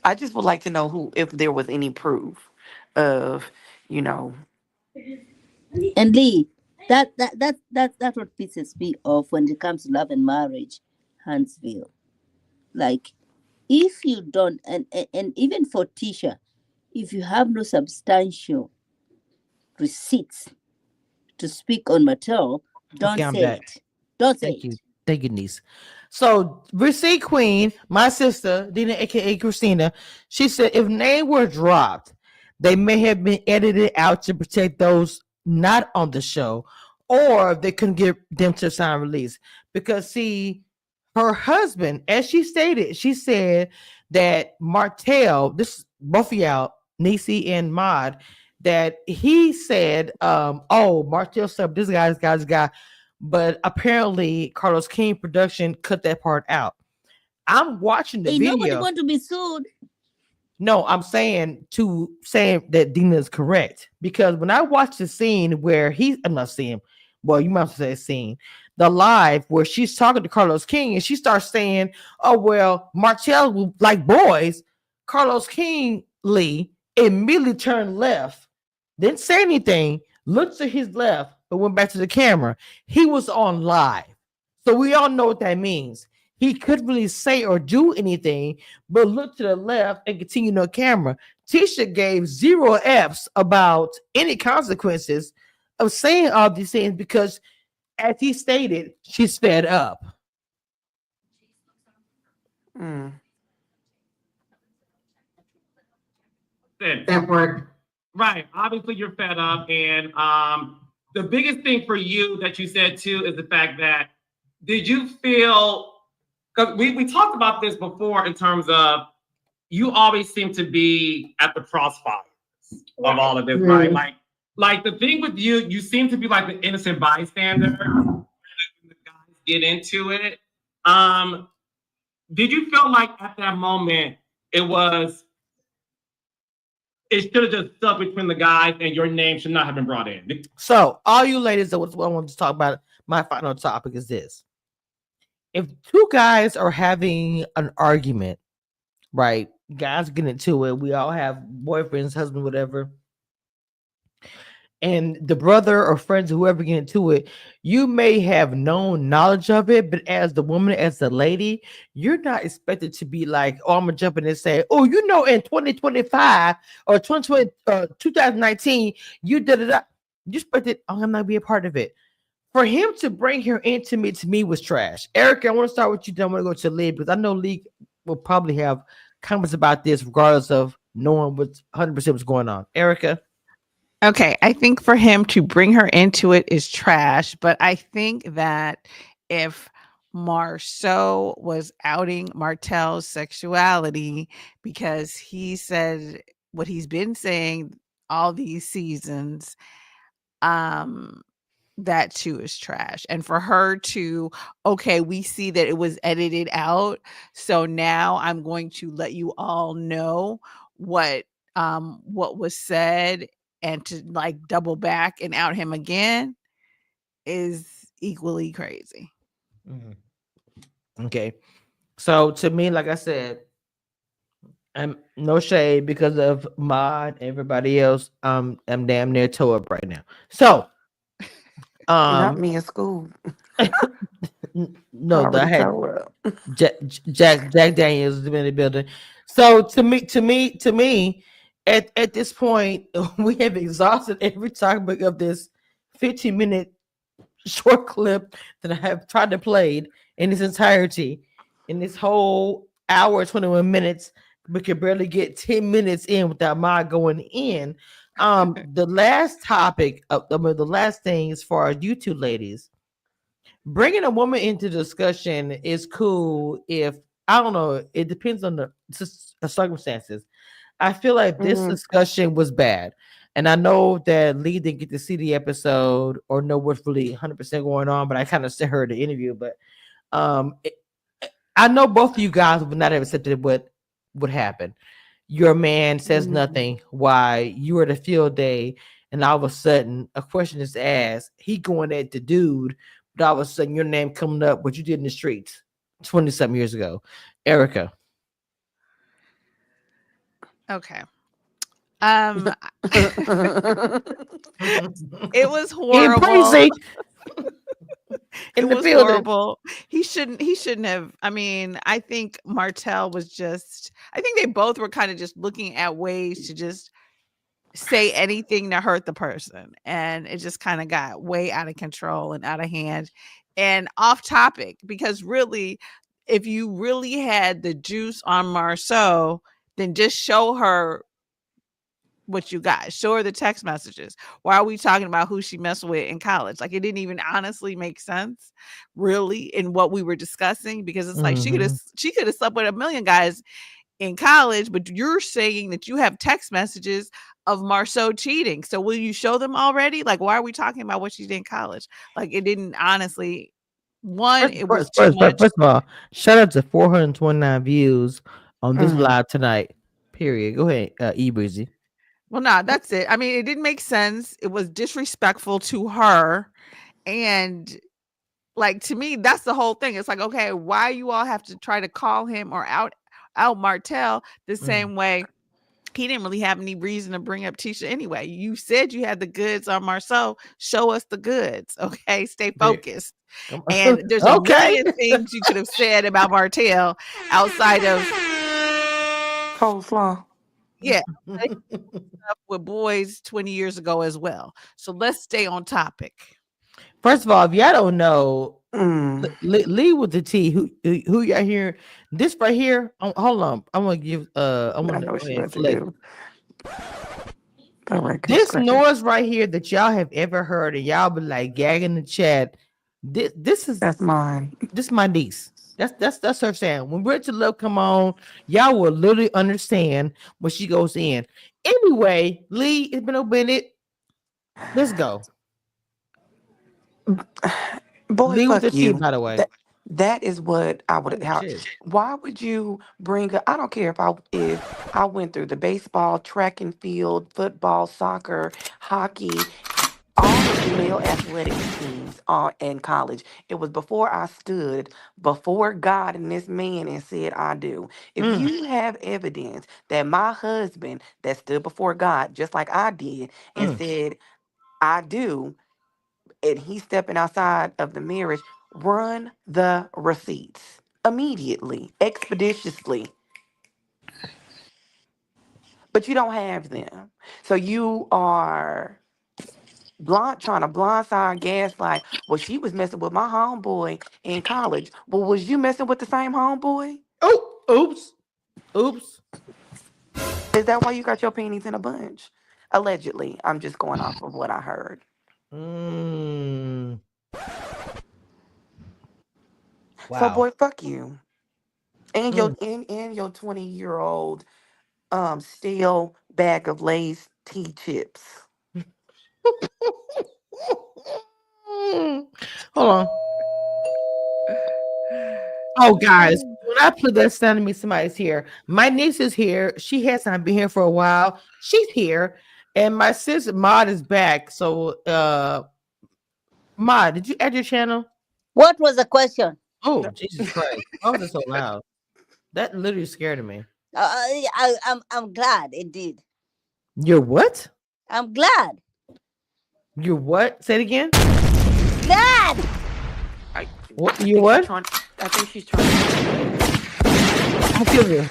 I just would like to know if there was any proof of, And Lee, that's what pisses me off when it comes to love and marriage, Huntsville. Like, if you don't, and even for Tisha, if you have no substantial receipts to speak on Mattel, don't say it. Don't say it. Thank you, niece. So, receipt queen, my sister, Dina, aka Christina, she said if name were dropped, they may have been edited out to protect those not on the show, or they couldn't get them to sign release. Because, see, her husband, as she stated, she said that Martell, this both of y'all, Niecy and Maud, that he said, Martell said this guy. But apparently, Carlos King production cut that part out. I'm watching the video. Nobody want to be sued. No, I'm saying that Dina is correct, because when I watched the scene where I'm not seeing, well, you must say scene, the live where she's talking to Carlos King and she starts saying, "Oh well, Martell will like boys." Carlos King Lee immediately turned left, didn't say anything, looked to his left, but went back to the camera. He was on live. So we all know what that means. He couldn't really say or do anything, but look to the left and continue on camera. Tisha gave 0 F's about any consequences of saying all these things because, as he stated, she's fed up. That worked. Right. Obviously, you're fed up. And the biggest thing for you that you said, too, is the fact that did you feel, because we talked about this before in terms of you always seem to be at the crossfire of all of this, right? Like the thing with you, you seem to be like the innocent bystander when the guys get into it. Did you feel like at that moment it should have just stuck between the guys and your name should not have been brought in? So, all you ladies, what I want to talk about, my final topic is this. If two guys are having an argument right? Guys get into it. We all have boyfriends, husband, whatever. And the brother or friends, whoever get into it, you may have known knowledge of it, but as the woman, as the lady, you're not expected to be like, oh, I'm gonna jump in and say, oh, in 2025 or 2020, 2019, you did it. You expected, oh, I'm not be a part of it. For him to bring her into me, to me, was trash. Eric, I want to start with you. Then I want to go to Lee because I know Lee will probably have comments about this, regardless of knowing what 100% what's going on. Erica. Okay, I think for him to bring her into it is trash, but I think that if Marceau was outing Martel's sexuality because he said what he's been saying all these seasons, um that too is trash. And for her to, okay, we see that it was edited out, so now I'm going to let you all know what was said, and to like double back and out him again is equally crazy. Okay. So to me, like I said, I'm no shade because of Mod, everybody else. I'm damn near toe up right now. So, Not um, me in school. no, I Already had told up. Jack Daniels in the building. So to me, at this point, we have exhausted every topic of this 15-minute short clip that I have tried to play in its entirety. In this whole hour, 21 minutes, we could barely get 10 minutes in without my going in. The last topic of the last thing as far as you two ladies, bringing a woman into discussion is cool if I don't know. It depends on the circumstances. I feel like this Mhm. discussion was bad. And I know that Lee didn't get to see the episode or know what's really 100% going on, but I kind of heard the interview. But um, it, I know both of you guys would not have accepted what would happen. Your man says Mhm. nothing. Why you were at a field day, and all of a sudden a question is asked. He going at the dude, but all of a sudden your name coming up, what you did in the streets 20 something years ago. Erica. Okay. Um it was In horrible. precinct It in the was building. horrible. He shouldn't have. I mean, I think Martell was just, I think they both were kind of just looking at ways to just say anything to hurt the person. And it just kind of got way out of control and out of hand and off topic, because really, if you really had the juice on Marceau, then just show her what you got. Show her the text messages. Why are we talking about who she messed with in college? Like, it didn't even honestly make sense, really, in what we were discussing, because it's like Mhm. she could have slept with a million guys in college, but you're saying that you have text messages of Marceau cheating. So will you show them already? Like, why are we talking about what she did in college? Like, it didn't honestly. One, First, it was first, too first, first, much. first of all, shout out to 429 views on this Mm. live tonight. Period. Go ahead, E Breezy. Well, nah, that's it. I mean, it didn't make sense. It was disrespectful to her. And like, to me, that's the whole thing. It's like, okay, why you all have to try to call him or out Martell the Mm. same way? He didn't really have any reason to bring up Tisha anyway. You said you had the goods on Marceau. Show us the goods, okay? Stay There- focused. Come on. And there's a Okay. million things you could have said about Martell outside of, Coleslaw. yeah, stuff with boys 20 years ago as well. So let's stay on topic. First of all, if y'all don't know, Mm. Lee with the T, who y'all hear? This right here. Hold on, I'm gonna give. I'm I gonna know go what she ahead and about to flex. do. All right, This scratching. noise right here that y'all have ever heard, and y'all be like gagging the chat. This is That's mine. this is my niece. That's her saying. When Rich Love come on, y'all will literally understand when she goes in. Anyway, Lee, it's been a minute. Let's go. Boy, Lee with the fuck T, you. by the way. That is what I would Oh how shit. why would you bring up, I don't care if I went through the baseball, track and field, football, soccer, hockey, all of the male athletic teams are in college. It was before I stood before God and this man and said, I do. If Mm. you have evidence that my husband that stood before God, just like I did, and said, I do, and he's stepping outside of the marriage, run the receipts immediately, expeditiously. But you don't have them. So you are trying to blindside gaslight. Well, she was messing with my homeboy in college. Well, was you messing with the same homeboy? Oh, oops, oops. Is that why you got your panties in a bunch? Allegedly. I'm just going off of what I heard. Mm. So Wow. boy, fuck you. And your Mm. and your 20-year-old stale bag of Lay's tea chips. Hold on. Oh, guys, when I put that sound to me, somebody's here. My niece is here. She has not been here for a while. She's here, and my sister Maud is back. So, Maud, did you add your channel? What was the question? Oh, Jesus Christ! Why was it so loud? That literally scared me. I'm glad it did. You're what? I'm glad. You're what? Say it again. Glad. I, What? I You think she's what? trying. I think she's trying. I feel you.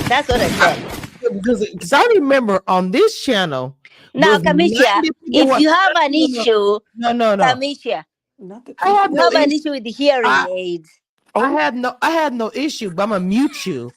That's what I said. Because I remember on this channel Now, with 90 Kamisha, people. if you have an issue, No. Kamisha, Not the I if have you no have an issue. issue with the hearing I, aids, Oh, I had no issue, but I'm gonna mute you.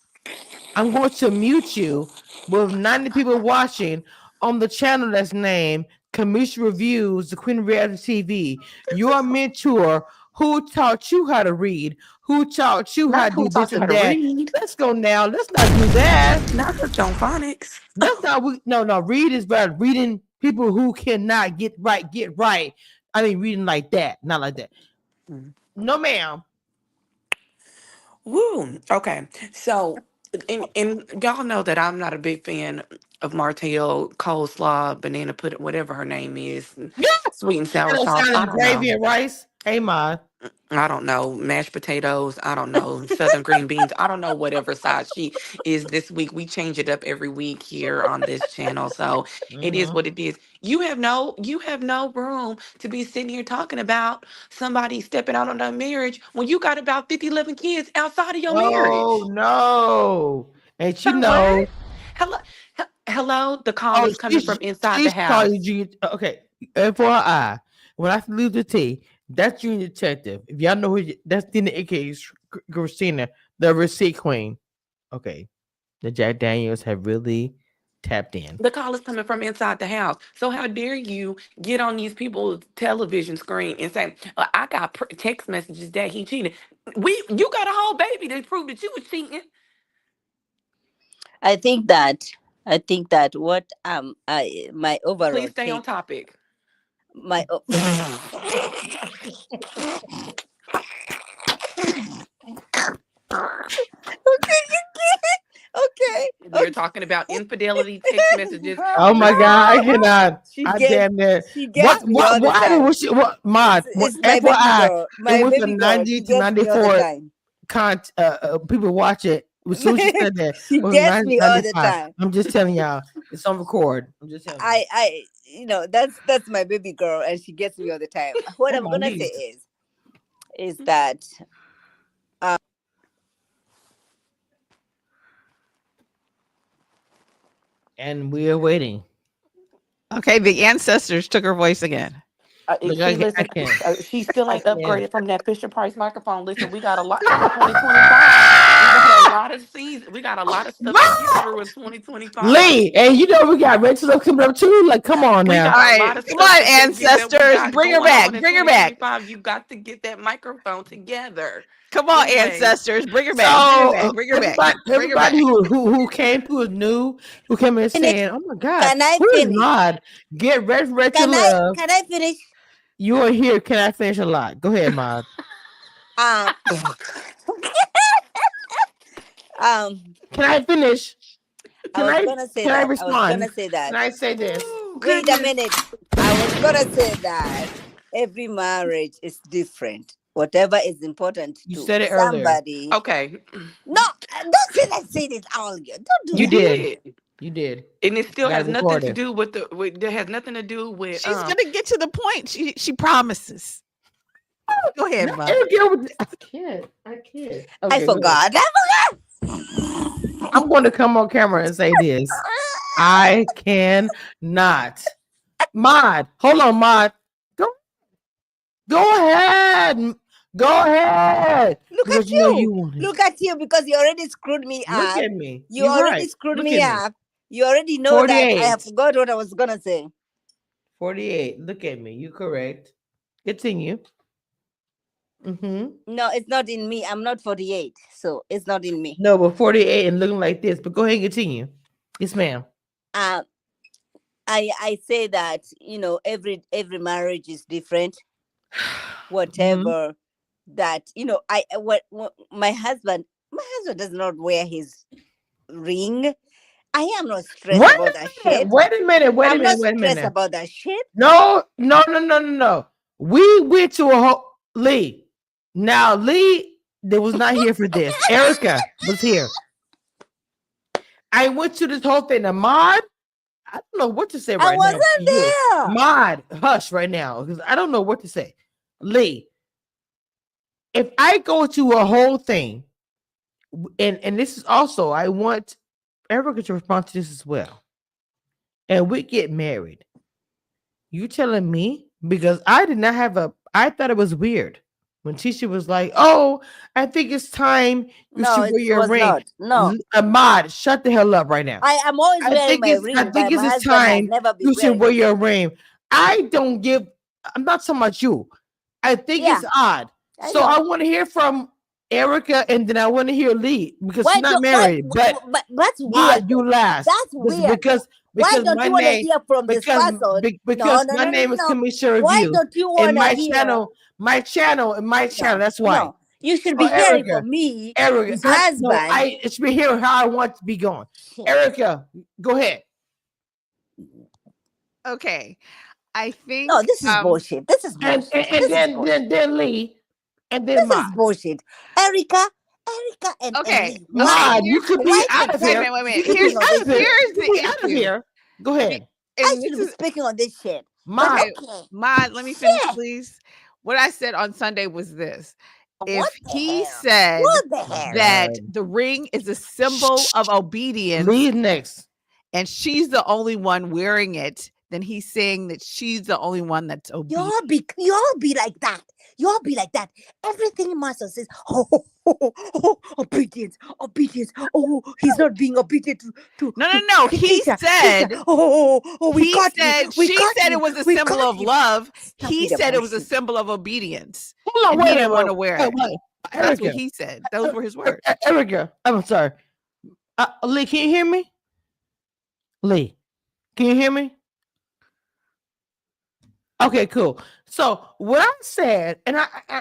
I'm going to mute you with 90 people watching on the channel that's named Commission Reviews, the Queen of Reality TV. Your mentor who taught you how to read, who taught you how not to who do this taught you how and to that. read. Let's go now. Let's not do that. Not hooked on phonics. That's not no. Read is about reading people who cannot get right. I mean reading like that, not like that. Mm. No, ma'am. Woo. Okay. So, and y'all know that I'm not a big fan of Martell coleslaw, banana pudding, whatever her name is, and Yeah. sweet and sour And sauce. I don't gravy know. and rice. Hey, ma. I don't know, mashed potatoes. I don't know, southern green beans. I don't know whatever side she is this week. We change it up every week here on this channel. So it is Mm-hmm. what it is. You have no room to be sitting here talking about somebody stepping out on their marriage when you got about 50, 11 kids outside of your Oh marriage. no. And you So know, what? Hello, hello, the call oh, is coming from inside the she's calling you house. junior. Okay. FYI, when I leave the tea, that's Junior Detective. If y'all know that's Tina aka Christina, the receipt queen. Okay. The Jack Daniels have really tapped in. The call is coming from inside the house. So how dare you get on these people's television screen and say, "I got text messages that he cheated." You got a whole baby to prove that you was cheating. I think that what my Please overall stay on take, topic. my o- okay, We're talking about infidelity text messages. Oh my God, I okay. cannot. she I gets damn it. she gets me all the What happened? time. What mod? It's my baby FYI, girl. it My was a baby girl. 90 She to gets me all the 94 time. people watch it. As soon as she said that, it She was gets 90 me all the 95. time. I'm just telling y'all, it's on record. I'm just telling you. That's my baby girl, and she gets me all the time. What Oh, I'm my gonna say niece. is that And we are waiting. Okay, the ancestors took her voice again. Look, See, I listen, can. she still I ain't can. upgraded from that Fisher Price microphone. Listen, we got a lot for 2025. We got a lot of seasons. We got a lot of stuff to get through in 2025. Lee, and you know we got Rachel coming up too. Like, come on We now. got All a right, lot of come stuff on, to get that we ancestors, got bring her going back, on in bring her back. 2025. You got to get that microphone together. Come on, Anyway, ancestors, bring her So back, bring her back, bring her back, bring her everybody back. who came, who was new, who came in finish. saying, "Oh my God, Can I who is finish? Mod? Get ready for Rachel Love. Can I finish? You are here. Can I finish a lot? Go ahead, Mod. Um um Can I finish? I Can was I gonna say can I that. I was respond? gonna say that. Can I say this? oh Wait a goodness. minute. was gonna say that every marriage is different. Whatever is important You to said it earlier. somebody. Okay. No, don't say that. Say this all you. Don't do You that. did. You did. And it still I got has it nothing to recorded. do with that has nothing to do with She's gonna get to the point. She promises. Go ahead, No, Mom. I can't. I Okay, go ahead. forgot. I'm going to come on camera and say this. I cannot. Mod, hold on, Mod. Go ahead. Go ahead. Look Because at you know you. you want it. Look at you because you already screwed me Look up. at me. You You're already right. screwed Look me at me. up. You already know that I 48. forgot what I was gonna say. 48. Look at me. You correct. Continue. No, it's not in me. I'm not 48, so it's not in me. No, but 48 and looking like this. But go ahead and continue. Yes, ma'am. I say that every marriage is different. Whatever that what my husband does not wear his ring. I am not stressed Wait about a that minute. shit. Wait a minute. Wait a I'm not minute. Wait a stressed minute. about that shit. No. We went to a whole Lee. Now Lee, that was not here for this. Erica was here. I went to this whole thing. Ahmad, I don't know what to say I right now. wasn't to you. there. Mod, hush right now because I don't know what to say. Lee, if I go to a whole thing, and this is also, I want Erica to respond to this as well, and we get married. You telling me because I did not have I thought it was weird when Tisha was like, "Oh, I think it's time you No, should wear it your was ring." not. No, Ahmad, shut the hell up right now. I am always wearing my I ring, think but my it's husband has time never been you should wearing wear it. your ring. I don't give. I'm not talking about you. I think Yeah, it's odd. I So know. I want to hear from Erica, and then I want to hear Lee because Why she's not don't married. But that's why weird you though. last? That's weird though. Why don't My you want to name hear from this person? No, because no, my no, no, name is no. Commissioner Why Review don't you and want to hear? my channel. No, That's why. no. You should So be hearing Erica, from me, his I husband. it's be hearing how I want to be going. Shit. Erica, go ahead. Okay. I think No, this is bullshit. This is And bullshit. This is bullshit. then Lee, and then This is Ma. bullshit. Erica, and okay. Lee. Ma, Why? you could be Why out of should here. I Wait a be minute. speaking on this shit? Here's You the be out of issue. here. Go ahead. I And should this be is speaking on this shit. Ma, okay. Okay. Ma, let me finish, Shit. please. What I said on Sunday was this. What If the he hell? said What the hell? that God. the ring is a symbol of obedience Lee is next. and she's the only one wearing it, then he's saying that she's the only one that's obedient. Y'all be like that. Y'all be like that. Everything master says, obedience. Oh, he's not being obedient to No. He Latisha. said We he got said you. We she got said you. it was a We symbol got of you. love. Stop He with the said it was a bullshit. symbol of obedience. Hold on, And wait he a didn't want minute. to wear it. Wait. That's what Erica, he said. Those were his words. Erica, I'm sorry. Lee, can you hear me? Lee, can you hear me? Okay, cool. So what I said, and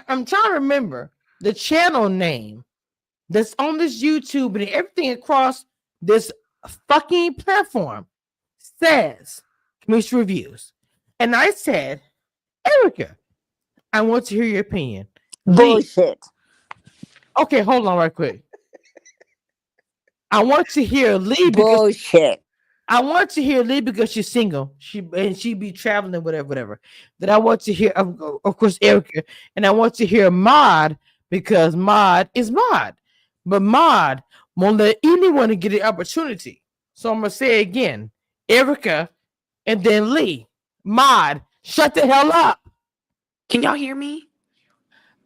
I'm trying to remember the channel name that's on this YouTube and everything across this fucking platform says Commission Reviews. And I said, Erica, I want to hear your opinion. Lee, Bullshit. okay, hold on right quick. I want to hear Lee because Bullshit. I want to hear Lee because she's single. She be traveling, whatever. Then I want to hear, of course, Erica, and I want to hear Mod because Mod is Mod, but Mod won't let anyone to get the opportunity. So I'm gonna say it again, Erica, and then Lee. Mod, shut the hell up. Can y'all hear me?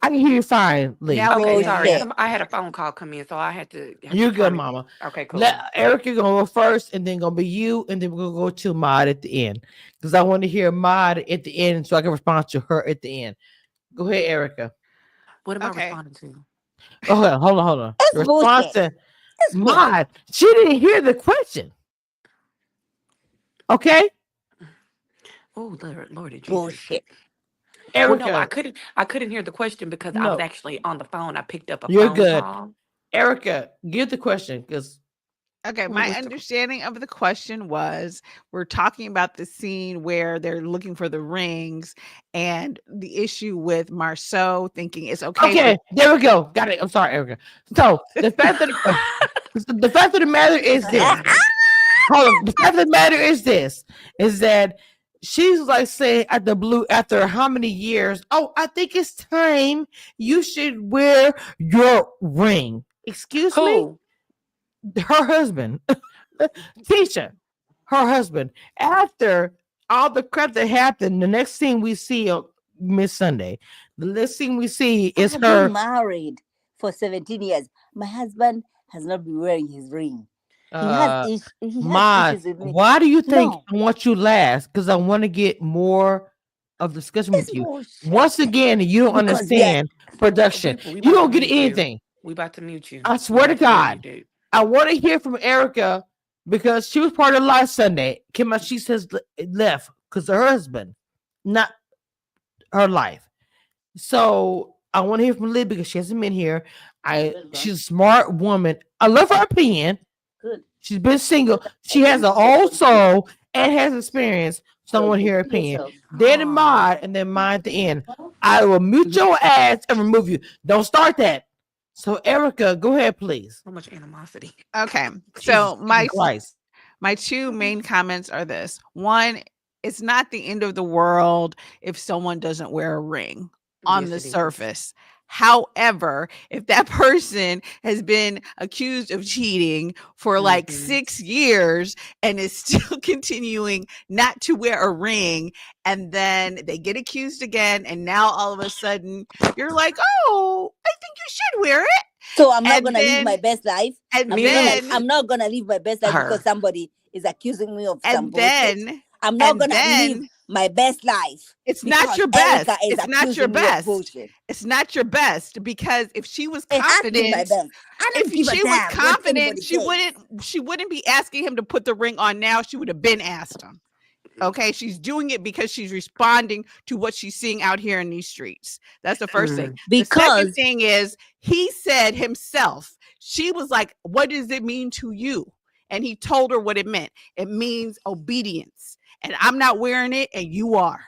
I can hear you fine, Lee. Now we Okay, can sorry. hear Bullshit. I had a phone call come in, so I had to. You're good, finally- Mama. Okay, cool. Let Erica gonna go first, and then gonna be you, and then we're gonna go to Mod at the end because I want to hear Mod at the end so I can respond to her at the end. Go ahead, Erica. What am I Okay. responding to? Go ahead. Hold on. That's The response bullshit. to That's bullshit. Mod. She didn't hear the question. Okay, Oh, Lordy Jesus. Bullshit. Well, Erica. no, I couldn't hear the question because I was No. actually on the phone. I picked up a You're phone good. call. Erica, give the question because Okay, What my was the understanding of the question was we're talking about the scene where they're looking for the rings and the issue with Marceau thinking it's okay for Okay, there we go. Got it. I'm sorry, Erica. So the fact of the matter is this. Hold on. The fact of the matter is this: is that she's like saying at the blue after how many years? Oh, I think it's time you should wear your ring. Excuse me, who? her husband, Tisha, her husband. After all the crap that happened, the next thing we see on Miss Sunday, the next thing we see I is have her. been married for 17 years. My husband has not been wearing his ring. Uh, He has Ma, issues with me. why do you think No, I want you last? Because I want to get more of discussion it's with you. bullshit. Once again, you don't Because we are understand production. We You about to don't get mute you. anything. We about to mute you. I We swear to about to get God. muted. I want to hear from Erica because she was part of last Sunday. Came out, she says left because of her husband, not her life. So I want to hear from Liz because she hasn't been here. She's a smart woman. I love her opinion. Good. She's been single. She has an old soul and has experience. So I want to hear her opinion. Yourself. Then mod and then mine at the end. I will mute your ass and remove you. Don't start that. So Erica, go ahead, please. So much animosity. Okay. Jesus So my Christ. my two main comments are this. One, it's not the end of the world if someone doesn't wear a ring on Yes, the it is. surface. However, if that person has been accused of cheating for like Mhm. 6 years and is still continuing not to wear a ring, and then they get accused again, and now all of a sudden you're like, oh, I think you should wear it. So I'm not And gonna live my then, best life. and Mute I'm not gonna live my best life her. because somebody is accusing me of some and bullshit. then, I'm not and gonna live then my best life it's not because your Erica best. is It's not your accusing me of best. bullshit. It's not your best because if she was It has to be my confident, best. I don't if give a she was damn what confident, anybody says. she wouldn't be asking him to put the ring on now. She would have been asked him. Okay, she's doing it because she's responding to what she's seeing out here in these streets. That's the first thing. The second Because thing is he said himself, she was like, what does it mean to you? And he told her what it meant. It means obedience. And I'm not wearing it, and you are.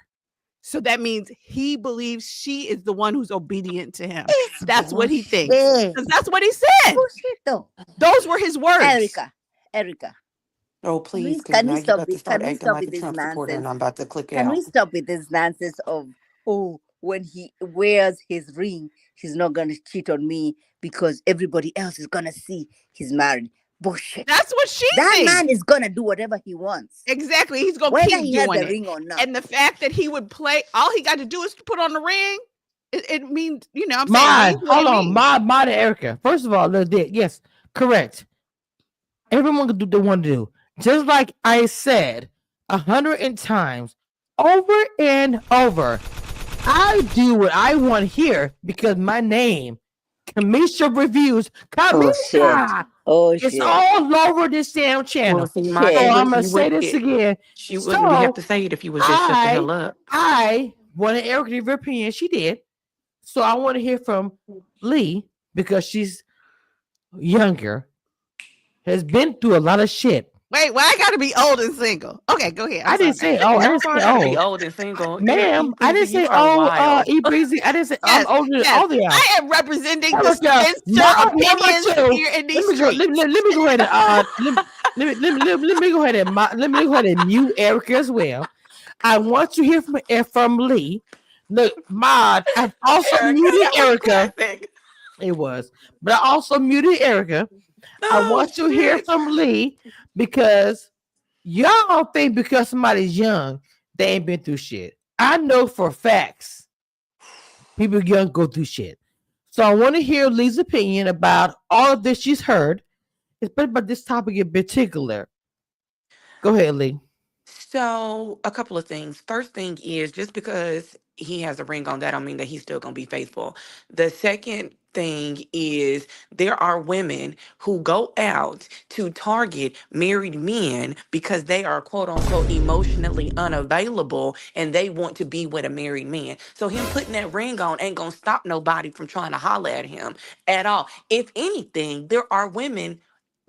So that means he believes she is the one who's obedient to him. it's That's what he thinks. bullshit. Because that's what he said. Bullshit though. Those were his words. Erica, Oh, please, please, because can now we you stop about to it? start Can we acting stop like with a this Trump supporter, and nonsense? I'm about to click Can we out. stop with this nonsense of, oh, when he wears his ring, he's not gonna cheat on me because everybody else is gonna see he's married? Bullshit. That's what she That thinks. man is gonna do whatever he wants, Exactly. He's going to whether keep he has doing the it. ring or not. And the fact that he would play, all he got to do is to put on the ring. It means, you know, I'm saying it Mod, means what hold it on. means. Mod and Erica. First of all, yes, correct. Everyone can do what they want to do. Just like I said 100 times over and over. I do what I want here because my name, Kamisha Reviews, Oh shit. Kamisha, Oh it's shit. all over this damn Well, channel. see, my, So Shit. I'm gonna say this again. she wouldn't be have So to say it if you would just shut the hell up. I wanted Erica to give her opinion. She did. So I want to hear from Lee because she's younger, has been through a lot of shit. Wait, why I got to be old and single? Okay, go ahead. I didn't say oh, I didn't say Nobody gotta be oh, old and single. ma'am. I didn't Breezy, you say are oh, wild. E Breezy. I didn't say Yes, I'm older than yes. all of y'all. I am representing the Erica, Spencer number opinions two. here in Let these me go. streets. Let me go ahead and let me go ahead and let me go ahead and mute Erica as well. I want to hear from Lee. Look, Mod, I've also Erica, muted that was Erica. classic. It was, but I also muted Erica. I Oh, want to hear shit. from Lee because y'all don't think because somebody's young, they ain't been through shit. I know for facts people young go through shit. So I want to hear Lee's opinion about all of this she's heard, especially about this topic in particular. Go ahead, Lee. So, a couple of things. First thing is just because he has a ring on, that don't mean that he's still gonna be faithful. The second thing is there are women who go out to target married men because they are quote unquote emotionally unavailable and they want to be with a married man. So him putting that ring on ain't gonna stop nobody from trying to holler at him at all. If anything, there are women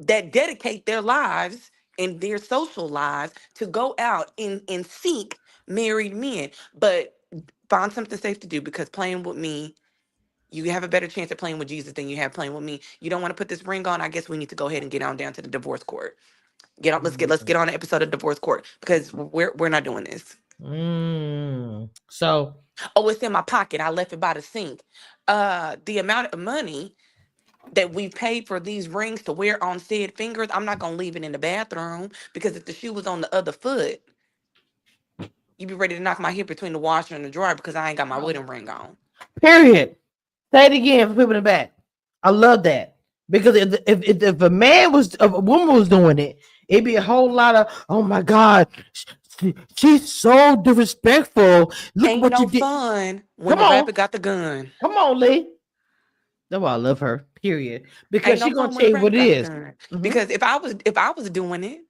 that dedicate their lives and their social lives to go out and seek married men. But find something safe to do, because playing with me, you have a better chance at playing with Jesus than you have playing with me. You don't want to put this ring on. I guess we need to go ahead and get on down to the divorce court. Get on. Let's get on an episode of divorce court, because we're not doing this. So, oh, it's in my pocket. I left it by the sink. The amount of money that we paid for these rings to wear on said fingers, I'm not gonna leave it in the bathroom, because if the shoe was on the other foot, you'd be ready to knock my hip between the washer and the dryer because I ain't got my wedding ring on. Period. Say it again for people in the back. I love that, because if a man was, if a woman was doing it, it'd be a whole lot of, oh my God, she's so disrespectful. Look Ain't what no you did. fun when Come the on. rabbit got the gun. Come on, Lee. That's why I love her. Period. Because Ain't no she's gonna fun when tell the you what rabbit it got the is. gun. Mhm. Because if I was doing it,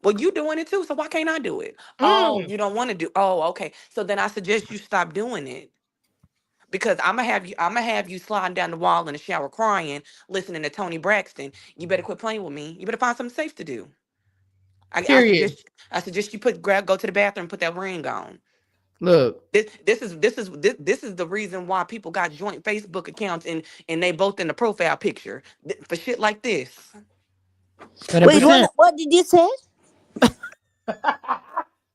well, you doing it too. So why can't I do it? Oh, Mm. you don't want to do. Oh, okay. So then I suggest you stop doing it. Because I'm gonna have you sliding down the wall in the shower crying, listening to Tony Braxton. You better quit playing with me. You better find something safe to do. Period. I suggest you go to the bathroom and put that ring on. Look. This is the reason why people got joint Facebook accounts and they both in the profile picture for shit like this. Wait, 100%. what did you say?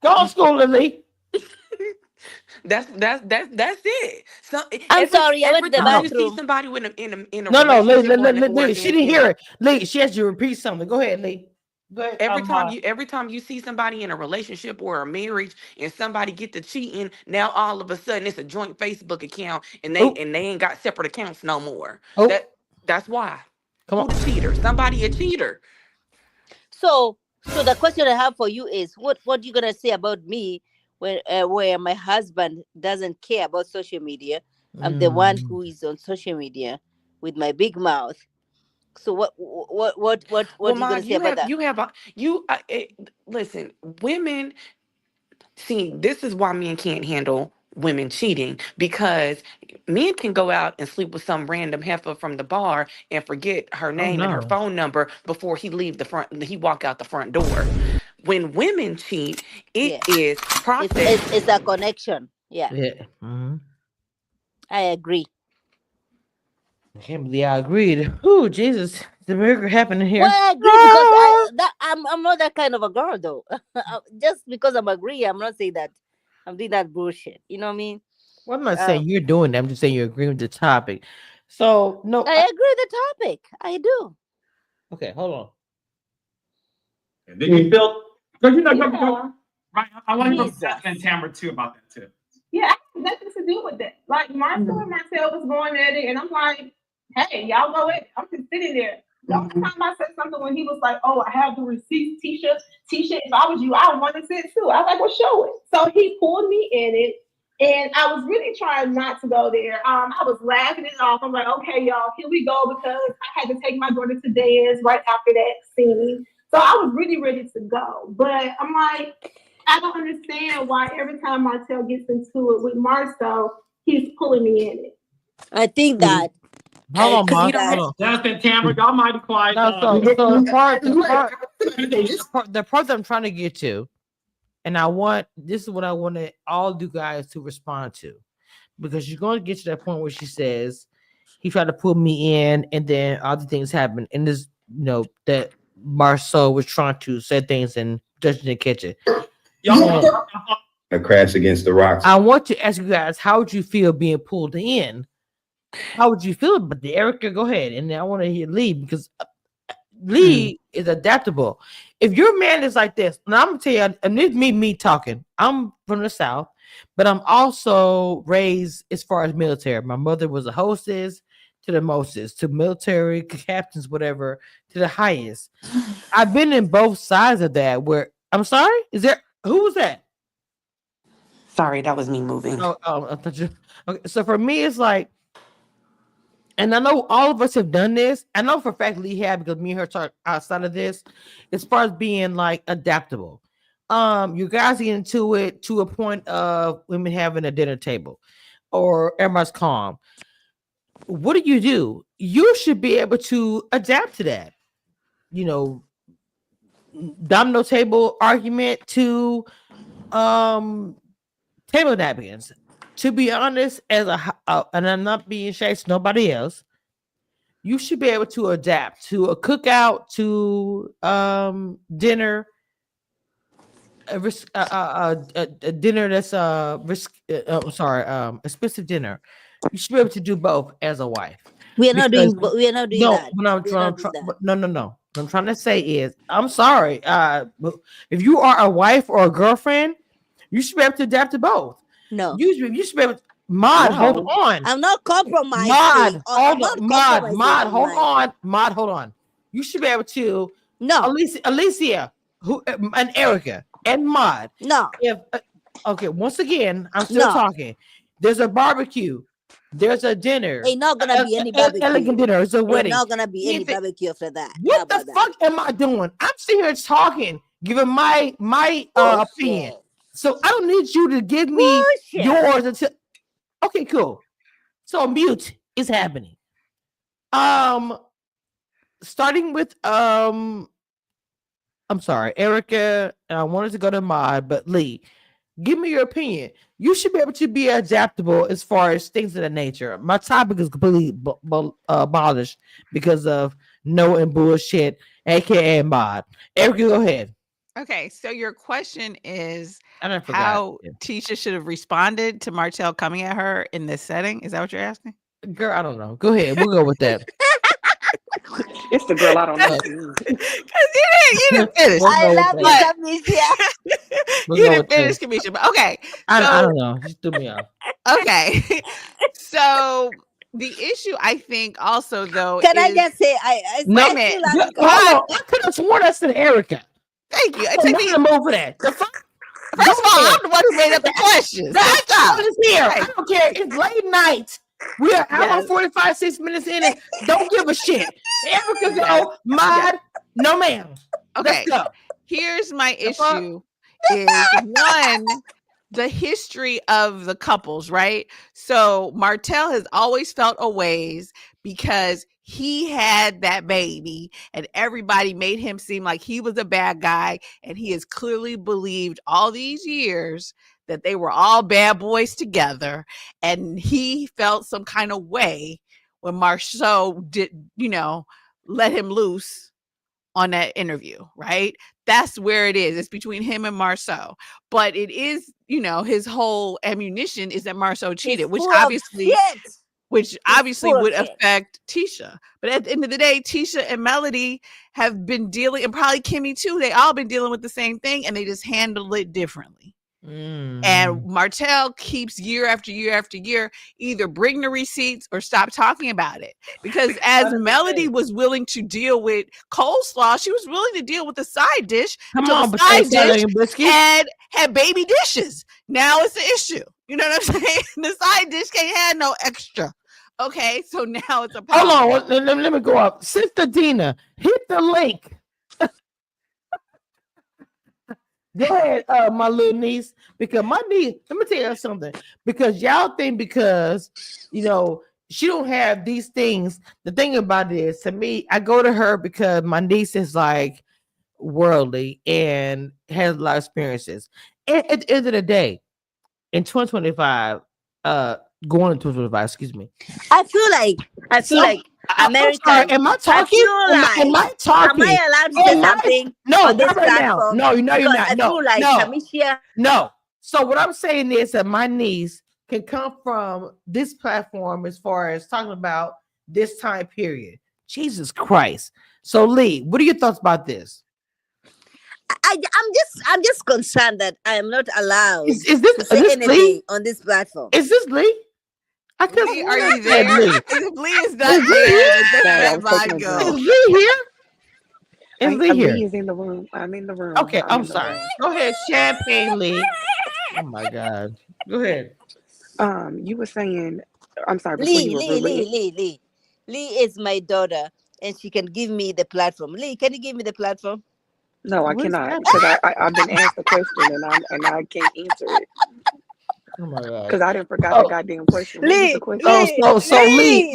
Go on school, Lee. That's it. So I'm sorry, I went every to the time you see bathroom. somebody in a No, relationship Lee. She didn't hear it. Lee, she has to repeat something. Go ahead, Lee. Go ahead. every time you see somebody in a relationship or a marriage and somebody get to cheating, now all of a sudden it's a joint Facebook account and Oh, they ain't got separate accounts no more. oh, That's why. come Who on. the cheater? Somebody a cheater. So the question I have for you is, what you gonna say about me when where my husband doesn't care about social media? I'm the one who is on social media with my big mouth. So what Well, are you Ma, gonna say about that? listen, women. See, this is why men can't handle women cheating, because men can go out and sleep with some random heifer from the bar and forget her Oh name and her no. phone number before he walk out the front door. When women cheat, it Yeah, is process. it's a connection. Yeah, Yeah. Mm-hmm. I agree. I can't believe I agreed. Oh, Jesus. The miracle happening Well, here. I agree because Ah! I'm not that kind of a girl though. Just because I'm agree, I'm not saying that I'm doing that bullshit. You know what I mean? Well, I'm not saying Um, you're doing that. I'm just saying you're agreeing with the topic. So, no. I agree with the topic. I do. Okay, hold on. And then you feel, because you know, Yeah. right? I want to hear from Jesus. Jessica and Tamara too about that too. Yeah, I have nothing to do with that. Like Marcel and Marcel was going at it, and I'm like, hey, y'all go at it. I'm just sitting there. The only time I said something when he was like, oh, I have the receipts, Tisha, if I was you, I would want to sit too. I was like, well, show it. So he pulled me in it, and I was really trying not to go there. I was laughing it off. I'm like, okay, y'all, here we go, because I had to take my daughter to dance right after that scene. So I was really ready to go. But I'm like, I don't understand why every time Martell gets into it with Marcel, he's pulling me in it. I think that Hold on, Because he Mark. don't Hold have. on. Justin, Tamara, y'all mighty quiet. No, so the part that I'm trying to get to, and this is what I wanted all you guys to respond to, because you're going to get to that point where she says he tried to pull me in, and then other things happen, and this, that Marceau was trying to say things and just didn't catch it. Y'all, A crash against the rocks. I want to ask you guys, how would you feel being pulled in? How would you feel? But Erica, go ahead, and I want to hear Lee, because Lee is adaptable. If your man is like this, and I'm gonna tell you, and this me talking. I'm from the South, but I'm also raised as far as military. My mother was a hostess to the mostest, to military captains, whatever, to the highest. I've been in both sides of that. Where I'm sorry, is there who was that? Sorry, that was me moving. Oh, I thought you. Okay, so for me, it's like. And I know all of us have done this. I know for a fact Lee had, because me and her talk outside of this, as far as being like adaptable. You guys get into it to a point of women having a dinner table or everybody's calm. What do? You should be able to adapt to that. you know, domino table argument to table napkins. To be honest, and I'm not being shady to nobody else, you should be able to adapt to a cookout, to dinner, a dinner that's expensive dinner. You should be able to do both as a wife. We are not Because doing. We are not doing no, that. what I'm We are trying, not doing that. no. What I'm trying to say is, I'm sorry. If you are a wife or a girlfriend, you should be able to adapt to both. No, You should be able to, Mod, hold No. on. I'm not compromising. Mod, I'm hold not on. Mod, compromising on my. Mod, hold on. You should be able to, No, Alicia, who and Erica and Mod. no, If okay, once again, I'm still no. talking. There's a barbecue. There's a dinner. Ain't not gonna be any barbecue. Elegant dinner. It's a Ain't wedding. not gonna be any If it- barbecue after that. How What the about that? fuck am I doing? I'm sitting here talking, giving my opinion. Bullshit. So I don't need you to give me Bullshit. yours until. Okay, cool. So mute is happening. Starting with I'm sorry, Erica, and I wanted to go to Mod, but Lee, give me your opinion. You should be able to be adaptable as far as things of that nature. My topic is completely abolished because of no and bullshit, aka Mod. Erica, go ahead. Okay, so your question is I done forgot. how Tisha should have responded to Martell coming at her in this setting. Is that what you're asking? Girl, I don't know. Go ahead. We'll go with that. It's the girl I don't know. Because you didn't finish. We'll I go with love that. you, Amicia. We'll You go didn't with finish, that. Kamisha. But okay. I So- don't know. Just threw me off. Okay. So the issue, I think, also though, Can I is, just say, I No, feel man. like Hold on. I could have sworn I said Erica. thank you. It I'm took not me. gonna move for that. The fuck? First of all, I'm the one who made up the questions. So That stop. child is here. I don't care. It's late night. We are hour Yes. 45, 6 minutes in and don't give a shit. Erica go, Mod, no ma'am. Okay. Let's go. Here's my The fuck? issue is one, the history of the couples, right? So Martell has always felt a ways because he had that baby and everybody made him seem like he was a bad guy. And he has clearly believed all these years that they were all bad boys together. And he felt some kind of way when Marceau did, let him loose on that interview, right? That's where it is. It's between him and Marceau. But it is, his whole ammunition is that Marceau cheated, which full of obviously shit. Full of would shit. affect Tisha. But at the end of the day, Tisha and Melody have been dealing, and probably Kimmy too, they all been dealing with the same thing and they just handle it differently. And Martell keeps year after year after year either bring the receipts or stop talking about it. Because as Melody was willing to deal with coleslaw, she was willing to deal with the side dish. Come until on, the side dish biscuit. had baby dishes. Now it's the issue. You know what I'm saying? The side dish can't have no extra. Okay, so now it's a problem. Hold on, let me go up. Sister Dina, hit the link. Go ahead, my little niece, because my niece, let me tell you something, because y'all think because, she don't have these things. The thing about it is, to me, I go to her because my niece is like worldly and has a lot of experiences. And at the end of the day, in 2025, going into 2025, excuse me. I feel like American. I'm sorry, am I talking? Am I talking? Am I allowed to say something No, on this not right now. platform? No, you're Because not. I No, feel like no, Kamisha. no. So what I'm saying is that my niece can come from this platform as far as talking about this time period. Jesus Christ. So Lee, what are your thoughts about this? I'm just concerned that I am not allowed Is to this say Lee? anything on this platform. Is this Lee? I couldn't. Lee, are you there? Lee. If Lee is not Is Lee there, here? then No, let I'm mine taking a go. Is Lee here? Is Lee here? Lee is in the room. I'm in the room. Okay, I'm in the sorry. room. Go ahead, Champagne Lee. Oh my God. Go ahead. You were saying, I'm sorry, before you were Lee is my daughter, and she can give me the platform. Lee, can you give me the platform? No, I What is cannot, happening? because I've been asked a question and I can't answer it Oh my God. because I didn't forgot the goddamn question. What was the question? So Lee,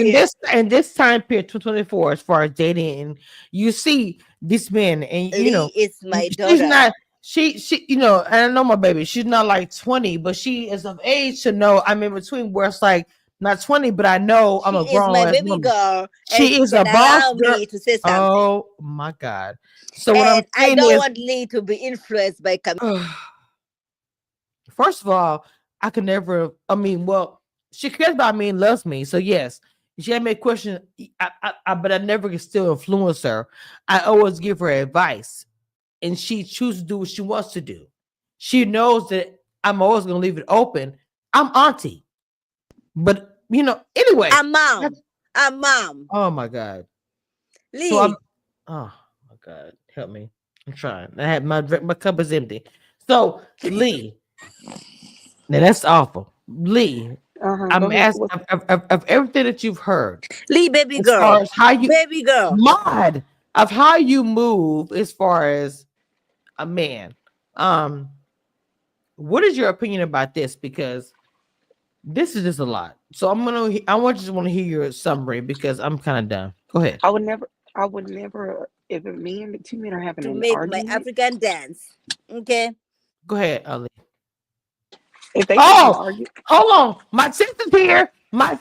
in this time period, 2024, as far as dating, and you see this man, and Lee is my she's daughter. not. She, and I know my baby. She's not like 20, but she is of age to know. I'm in between where it's like not 20, but I know I'm She a is grown my ass baby woman. girl, and She she is can a boss allow girl. me to say something. Oh my god! So what I'm And I saying don't is, want Lee to be influenced by first of all, I could never. I mean, well, she cares about me and loves me, so yes. She had me a question, but I never can still influence her. I always give her advice, and she chooses to do what she wants to do. She knows that I'm always gonna leave it open. I'm auntie, but anyway. a mom. A mom. Oh my god. So I'm. Lee, Oh my god, help me! I'm trying. I had my cup is empty. So Lee, now that's awful. Lee, Go I'm ahead. asking of everything that you've heard Lee, baby as far girl. as how you Baby girl. mod of how you move as far as a man. Um, what is your opinion about this? Because this is just a lot. So I want to hear your summary because I'm kind of done. Go ahead. I would never, if a man, two men are having To an make my argument, African dance. Okay. Go ahead, Ali. if they having an Oh, argument, hold on. My sister's here.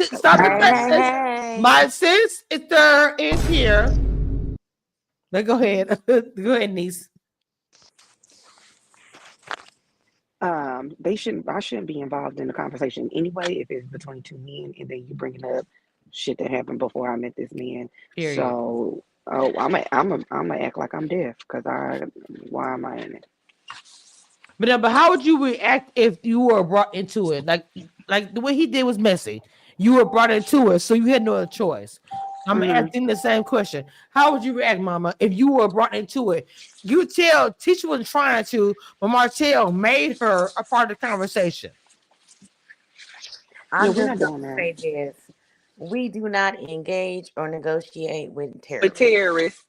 Stop the okay. presses. My sister is here. Now go ahead. Go ahead, niece. They shouldn't. I shouldn't be involved in the conversation anyway. If it's between two men, and then you bringing up shit that happened before I met this man. Period. So, oh, I'm gonna act like I'm deaf because why am I in it? But how would you react if you were brought into it? Like the way he did was messy. You were brought into it, so you had no other choice. I'm Hmm. asking the same question. How would you react, Mama, if you were brought into it? You tell teacher wasn't trying to, but Martell made her a part of the conversation. Yeah, I'm we're just not going doing to that. say this. We do not engage or negotiate with But terrorists. terrorists.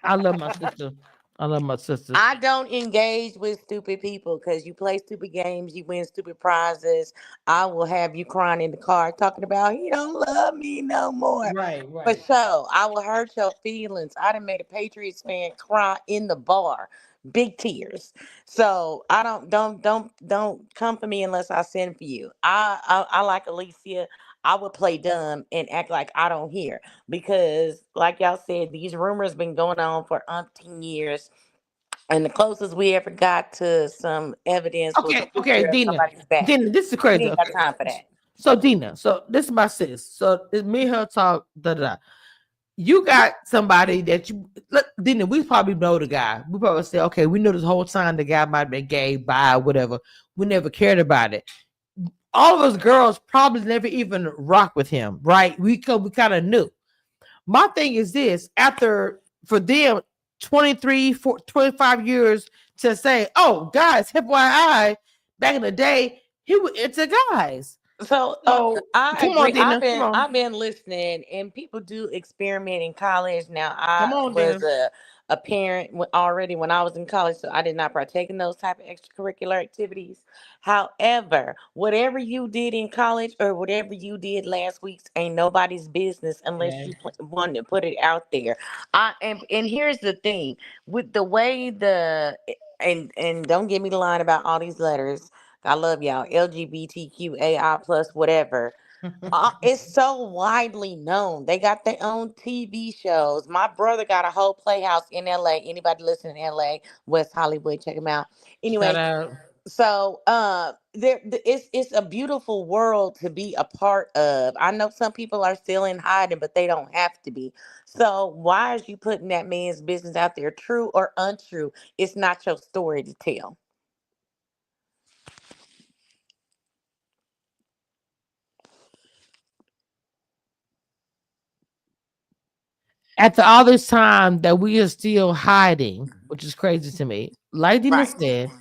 I love my sister. I love my sisters. I don't engage with stupid people because you play stupid games, you win stupid prizes. I will have you crying in the car talking about he don't love me no more. Right, For right. sure, I will hurt your feelings. I done made a Patriots fan cry in the bar, big tears. So I don't come for me unless I send for you. I like Alicia. I would play dumb and act like I don't hear because, like y'all said, these rumors been going on for umpteen years, and the closest we ever got to some evidence was a Okay, picture of Dina. somebody's back. Dina, this is We crazy. ain't got Okay. time for that. So Dina, so this is my sis. So it's me and her talk. Da da. Da. You got somebody that you look, Dina. We probably know the guy. We probably say, okay, we know this whole time the guy might have been gay, bi, whatever. We never cared about it. All of us girls probably never even rock with him, right? We kind of knew. My thing is this: after for them 25 years to say, "Oh, guys, FYI, back in the day, he was into guys." So So I come on, agree. Dina, come on, I've been listening, and people do experiment in college. Now come I on, Dina. was a parent already when I was in college, so I did not partake in those type of extracurricular activities. However, whatever you did in college or whatever you did last week's ain't nobody's business unless Yeah. you want to put it out there. And here's the thing with the way and don't get me the line about all these letters. I love y'all. LGBTQAI plus whatever. It's so widely known. They got their own TV shows. My brother got a whole playhouse in LA. Anybody listening in LA, West Hollywood, check him out. Shout Anyway, out. so it's a beautiful world to be a part of. I know some people are still in hiding, but they don't have to be. So why is you putting that man's business out there, true or untrue? It's not your story to tell. After all this time that we are still hiding, which is crazy to me. Right.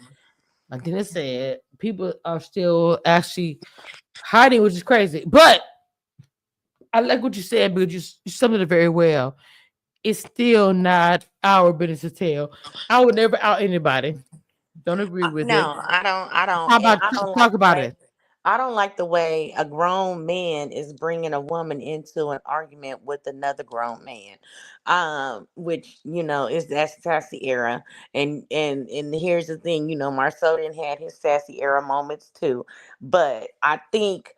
Like Dina said, people are still actually hiding, which is crazy. But I like what you said because you summed it very well. It's still not our business to tell. I would never out anybody. Don't agree with it. No, I don't. I don't. How And about I don't talk like about play. it? I don't like the way a grown man is bringing a woman into an argument with another grown man, which is that sassy era. And here's the thing, Marceau didn't had his sassy era moments too, but I think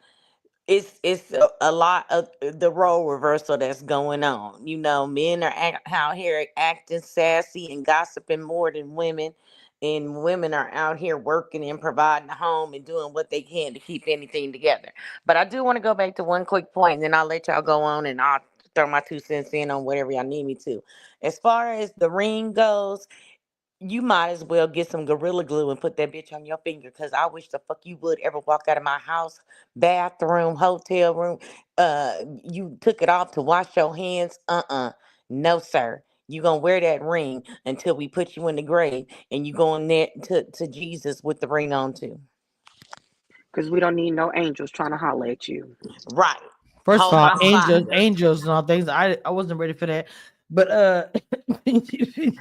it's a lot of the role reversal that's going on. Men are out here acting sassy and gossiping more than women, and women are out here working and providing a home and doing what they can to keep anything together. But I do want to go back to one quick point, and then I'll let y'all go on, and I'll throw my 2 cents in on whatever y'all need me to. As far as the ring goes, you might as well get some gorilla glue and put that bitch on your finger, because I wish the fuck you would ever walk out of my house, bathroom, hotel room. You took it off to wash your hands. No, sir. You gonna wear that ring until we put you in the grave, and you going there to Jesus with the ring on too. Because we don't need no angels trying to holler at you. Right. First of Hold all, my spot. angels and all things. I wasn't ready for that. But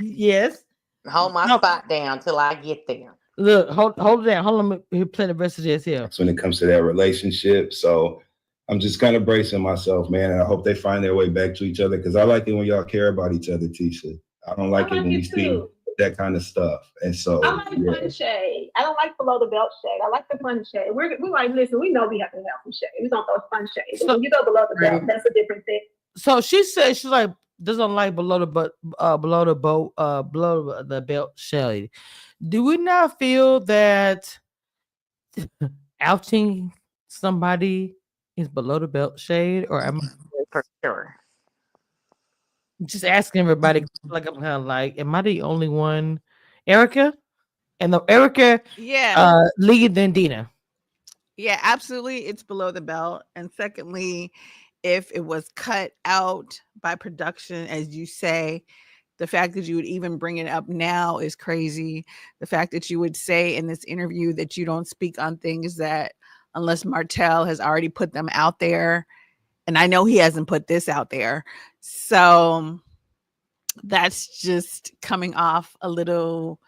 yes. Hold my No, spot down till I get there. look, hold it down. Hold on, let me play the rest of this here. That's when it comes to that relationship. So I'm just kind of bracing myself, man, and I hope they find their way back to each other, because I like it when y'all care about each other, Tisha. I don't like it when we see that kind of stuff. And so I like fun shade. I don't like below the belt shade. I like the fun shade. We're like, listen, we know we have to have some shade. We don't throw fun shade. But when you go below the belt, that's a different thing. So she said she's like doesn't like below the belt shade. Do we not feel that outing somebody is below the belt shade, or am For sure. just asking everybody? Like I'm kind of like, am I the only one? Erica and the Erica, Yeah. Lee, then Dina. Yeah, absolutely. It's below the belt. And secondly, if it was cut out by production, as you say, the fact that you would even bring it up now is crazy. The fact that you would say in this interview that you don't speak on things that unless Martell has already put them out there. And I know he hasn't put this out there. So that's just coming off a little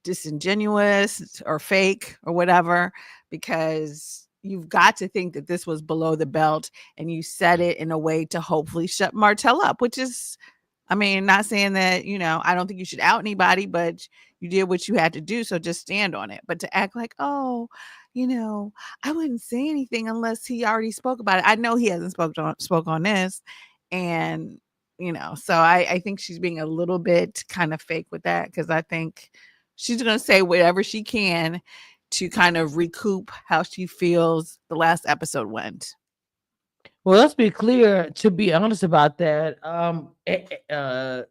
disingenuous or fake or whatever, because you've got to think that this was below the belt and you said it in a way to hopefully shut Martell up, which is, I mean, not saying that, I don't think you should out anybody, but you did what you had to do. So just stand on it. But to act like, oh, I wouldn't say anything unless he already spoke about it. I know he hasn't spoke on this. And, so I think she's being a little bit kind of fake with that, because I think she's going to say whatever she can to kind of recoup how she feels the last episode went. Well, let's be clear. To be honest about that,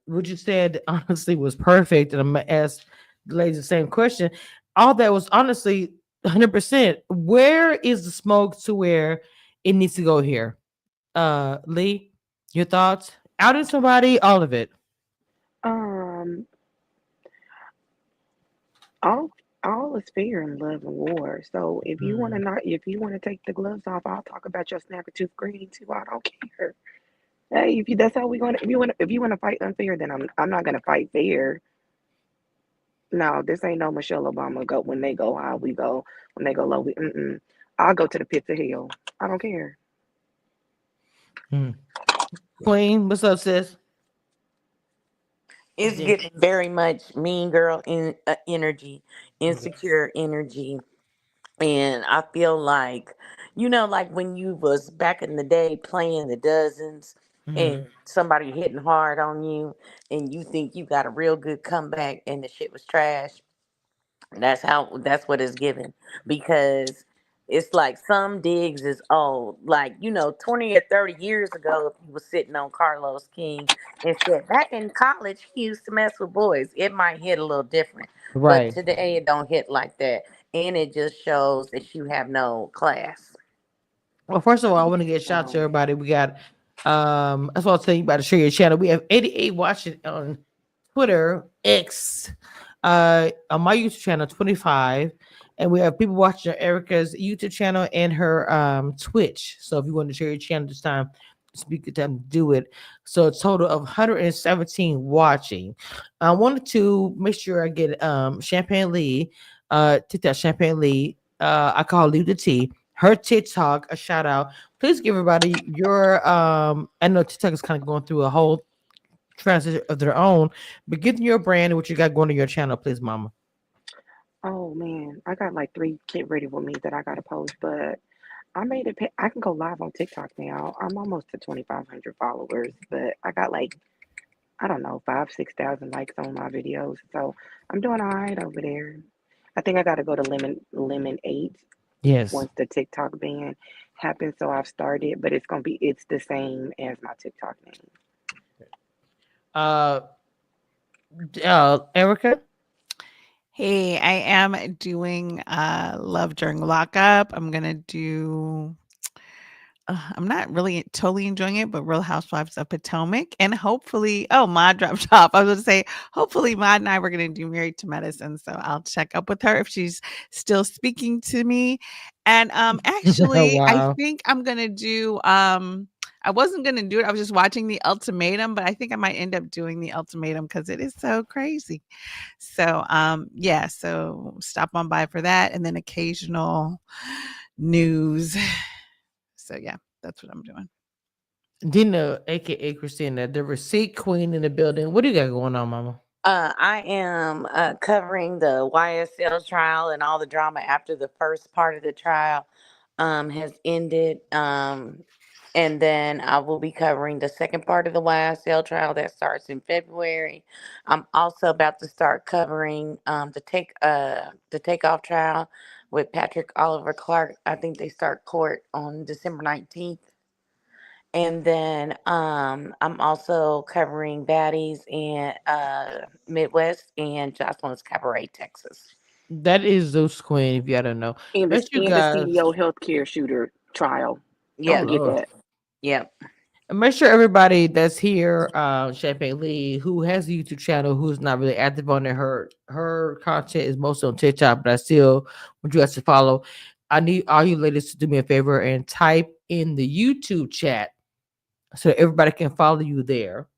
what you said honestly was perfect, and I'm gonna ask the ladies the same question. All that was honestly 100%. Where is the smoke to where it needs to go here? Lee, your thoughts? Outing somebody, all of it. Um, all is fair in love and war. So if you want to take the gloves off, I'll talk about your snacker tooth green too. I don't care. Hey, that's how we gonna if you want to fight unfair, then I'm not gonna fight fair. No, this ain't no Michelle Obama. Go when they go high, we go. When they go low, we. I'll go to the pits of hell. I don't care. Queen, what's up, sis? It's Yeah. getting very much mean girl energy, insecure energy. And I feel like, like when you was back in the day playing the dozens and somebody hitting hard on you and you think you got a real good comeback and the shit was trash. That's what it's given, because it's like some digs is old. Like, 20 or 30 years ago, if you was sitting on Carlos King and said back in college he used to mess with boys, it might hit a little different. But Right. today it don't hit like that. And it just shows that you have no class. Well, first of all, I want to get a shout out to everybody. We got that's what I was telling you about to share your channel. We have 88 watching on Twitter, X, on my YouTube channel, 25. And we have people watching Erica's YouTube channel and her Twitch. So if you want to share your channel this time, speak to them, do it. So a total of 117 watching. I wanted to make sure I get Champagne Lee, TikTok Champagne Lee. I call Lee the T. her TikTok, a shout out. Please give everybody your I know TikTok is kind of going through a whole transition of their own, but give them your brand and what you got going on your channel, please, mama. Oh man, I got like three Get Ready With Me that I gotta post, but I made it. I can go live on TikTok now. I'm almost to 2,500 followers, but I got like, I don't know, 6,000 likes on my videos. So I'm doing all right over there. I think I gotta go to lemon 8 Yes. once the TikTok ban happens. So I've started, but it's the same as my TikTok name. Uh, Erica. Hey, I am doing Love During Lockup. I'm gonna do I'm not really totally enjoying it, but Real Housewives of Potomac, and hopefully, oh, Ma dropped off. I was going to say, hopefully, Ma and I were going to do Married to Medicine, so I'll check up with her if she's still speaking to me. And actually, I Wow. think I'm going to do. I wasn't going to do it. I was just watching The Ultimatum, but I think I might end up doing The Ultimatum because it is so crazy. So, yeah. So stop on by for that, and then occasional news. So yeah, that's what I'm doing. Dina, aka Christina, the receipt queen in the building. What do you got going on, mama? I am covering the YSL trial and all the drama after the first part of the trial has ended. And then I will be covering the second part of the YSL trial that starts in February. I'm also about to start covering the takeoff trial with Patrick Oliver Clark. I think they start court on December 19th. And then I'm also covering Baddies in Midwest and Jocelyn's Cabaret, Texas. That is Zeus Queen, if you don't know. And Make you the guys. CEO healthcare shooter trial. Oh Don't Yep, forget Lord. that. yep. And make sure everybody that's here, Champagne Lee, who has a YouTube channel, who's not really active on it, her content is mostly on TikTok, but I still want you guys to follow. I need all you ladies to do me a favor and type in the YouTube chat so everybody can follow you there.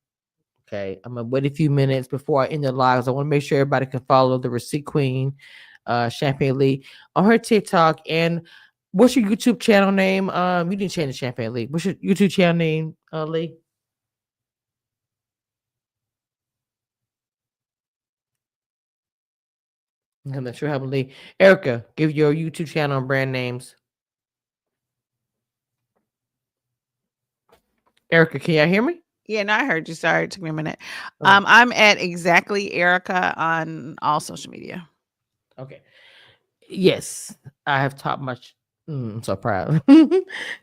Okay, I'm gonna wait a few minutes before I end the lives. I want to make sure everybody can follow the Receipt Queen, Champagne Lee, on her TikTok. And what's your YouTube channel name? You didn't change the Champagne Lee. What's your YouTube channel name, Lee? I'm not sure how Lee. Erica, give your YouTube channel and brand names. Erica, can y'all hear me? Yeah, no, I heard you. Sorry, it took me a minute. Oh. I'm at exactly Erica on all social media. Okay. Yes, I have taught much. I'm so proud.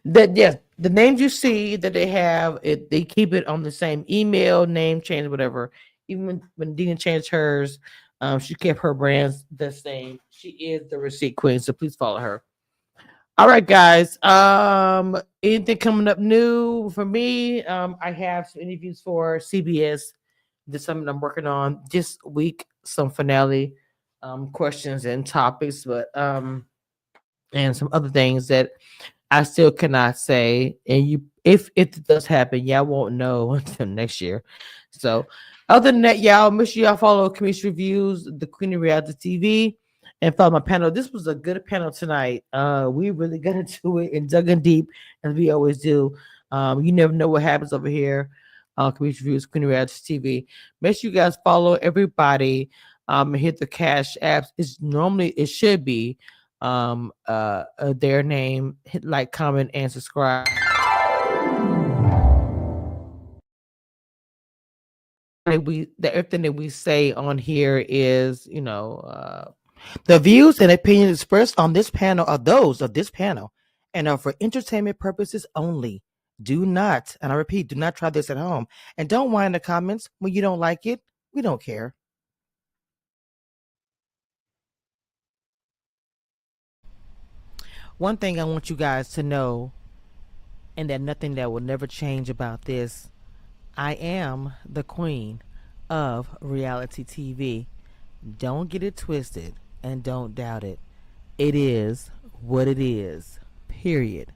That yes, the names you see that they have, they keep it on the same email, name change, whatever. Even when Dina changed hers, she kept her brands the same. She is the receipt queen, so please follow her. All right, guys. Anything coming up new for me? I have some interviews for CBS. This something I'm working on this week. Some finale questions and topics, but and some other things that I still cannot say. And if it does happen, y'all won't know until next year. So, other than that, y'all make sure y'all follow Community Reviews, the Queen of Reality TV, and follow my panel. This was a good panel tonight. We really got into it and dug in deep as we always do. You never know what happens over here. Community Reviews, Queen of Reality TV. Make sure you guys follow everybody. Hit the cash apps. It should be their name. Hit like, comment, and subscribe. Everything that we say on here is, the views and opinions expressed on this panel are those of this panel and are for entertainment purposes only. Do not, and I repeat, do not try this at home. And don't whine in the comments when you don't like it. We don't care. One thing I want you guys to know, and that nothing that will never change about this, I am the queen of reality TV. Don't get it twisted and don't doubt it. It is what it is. Period.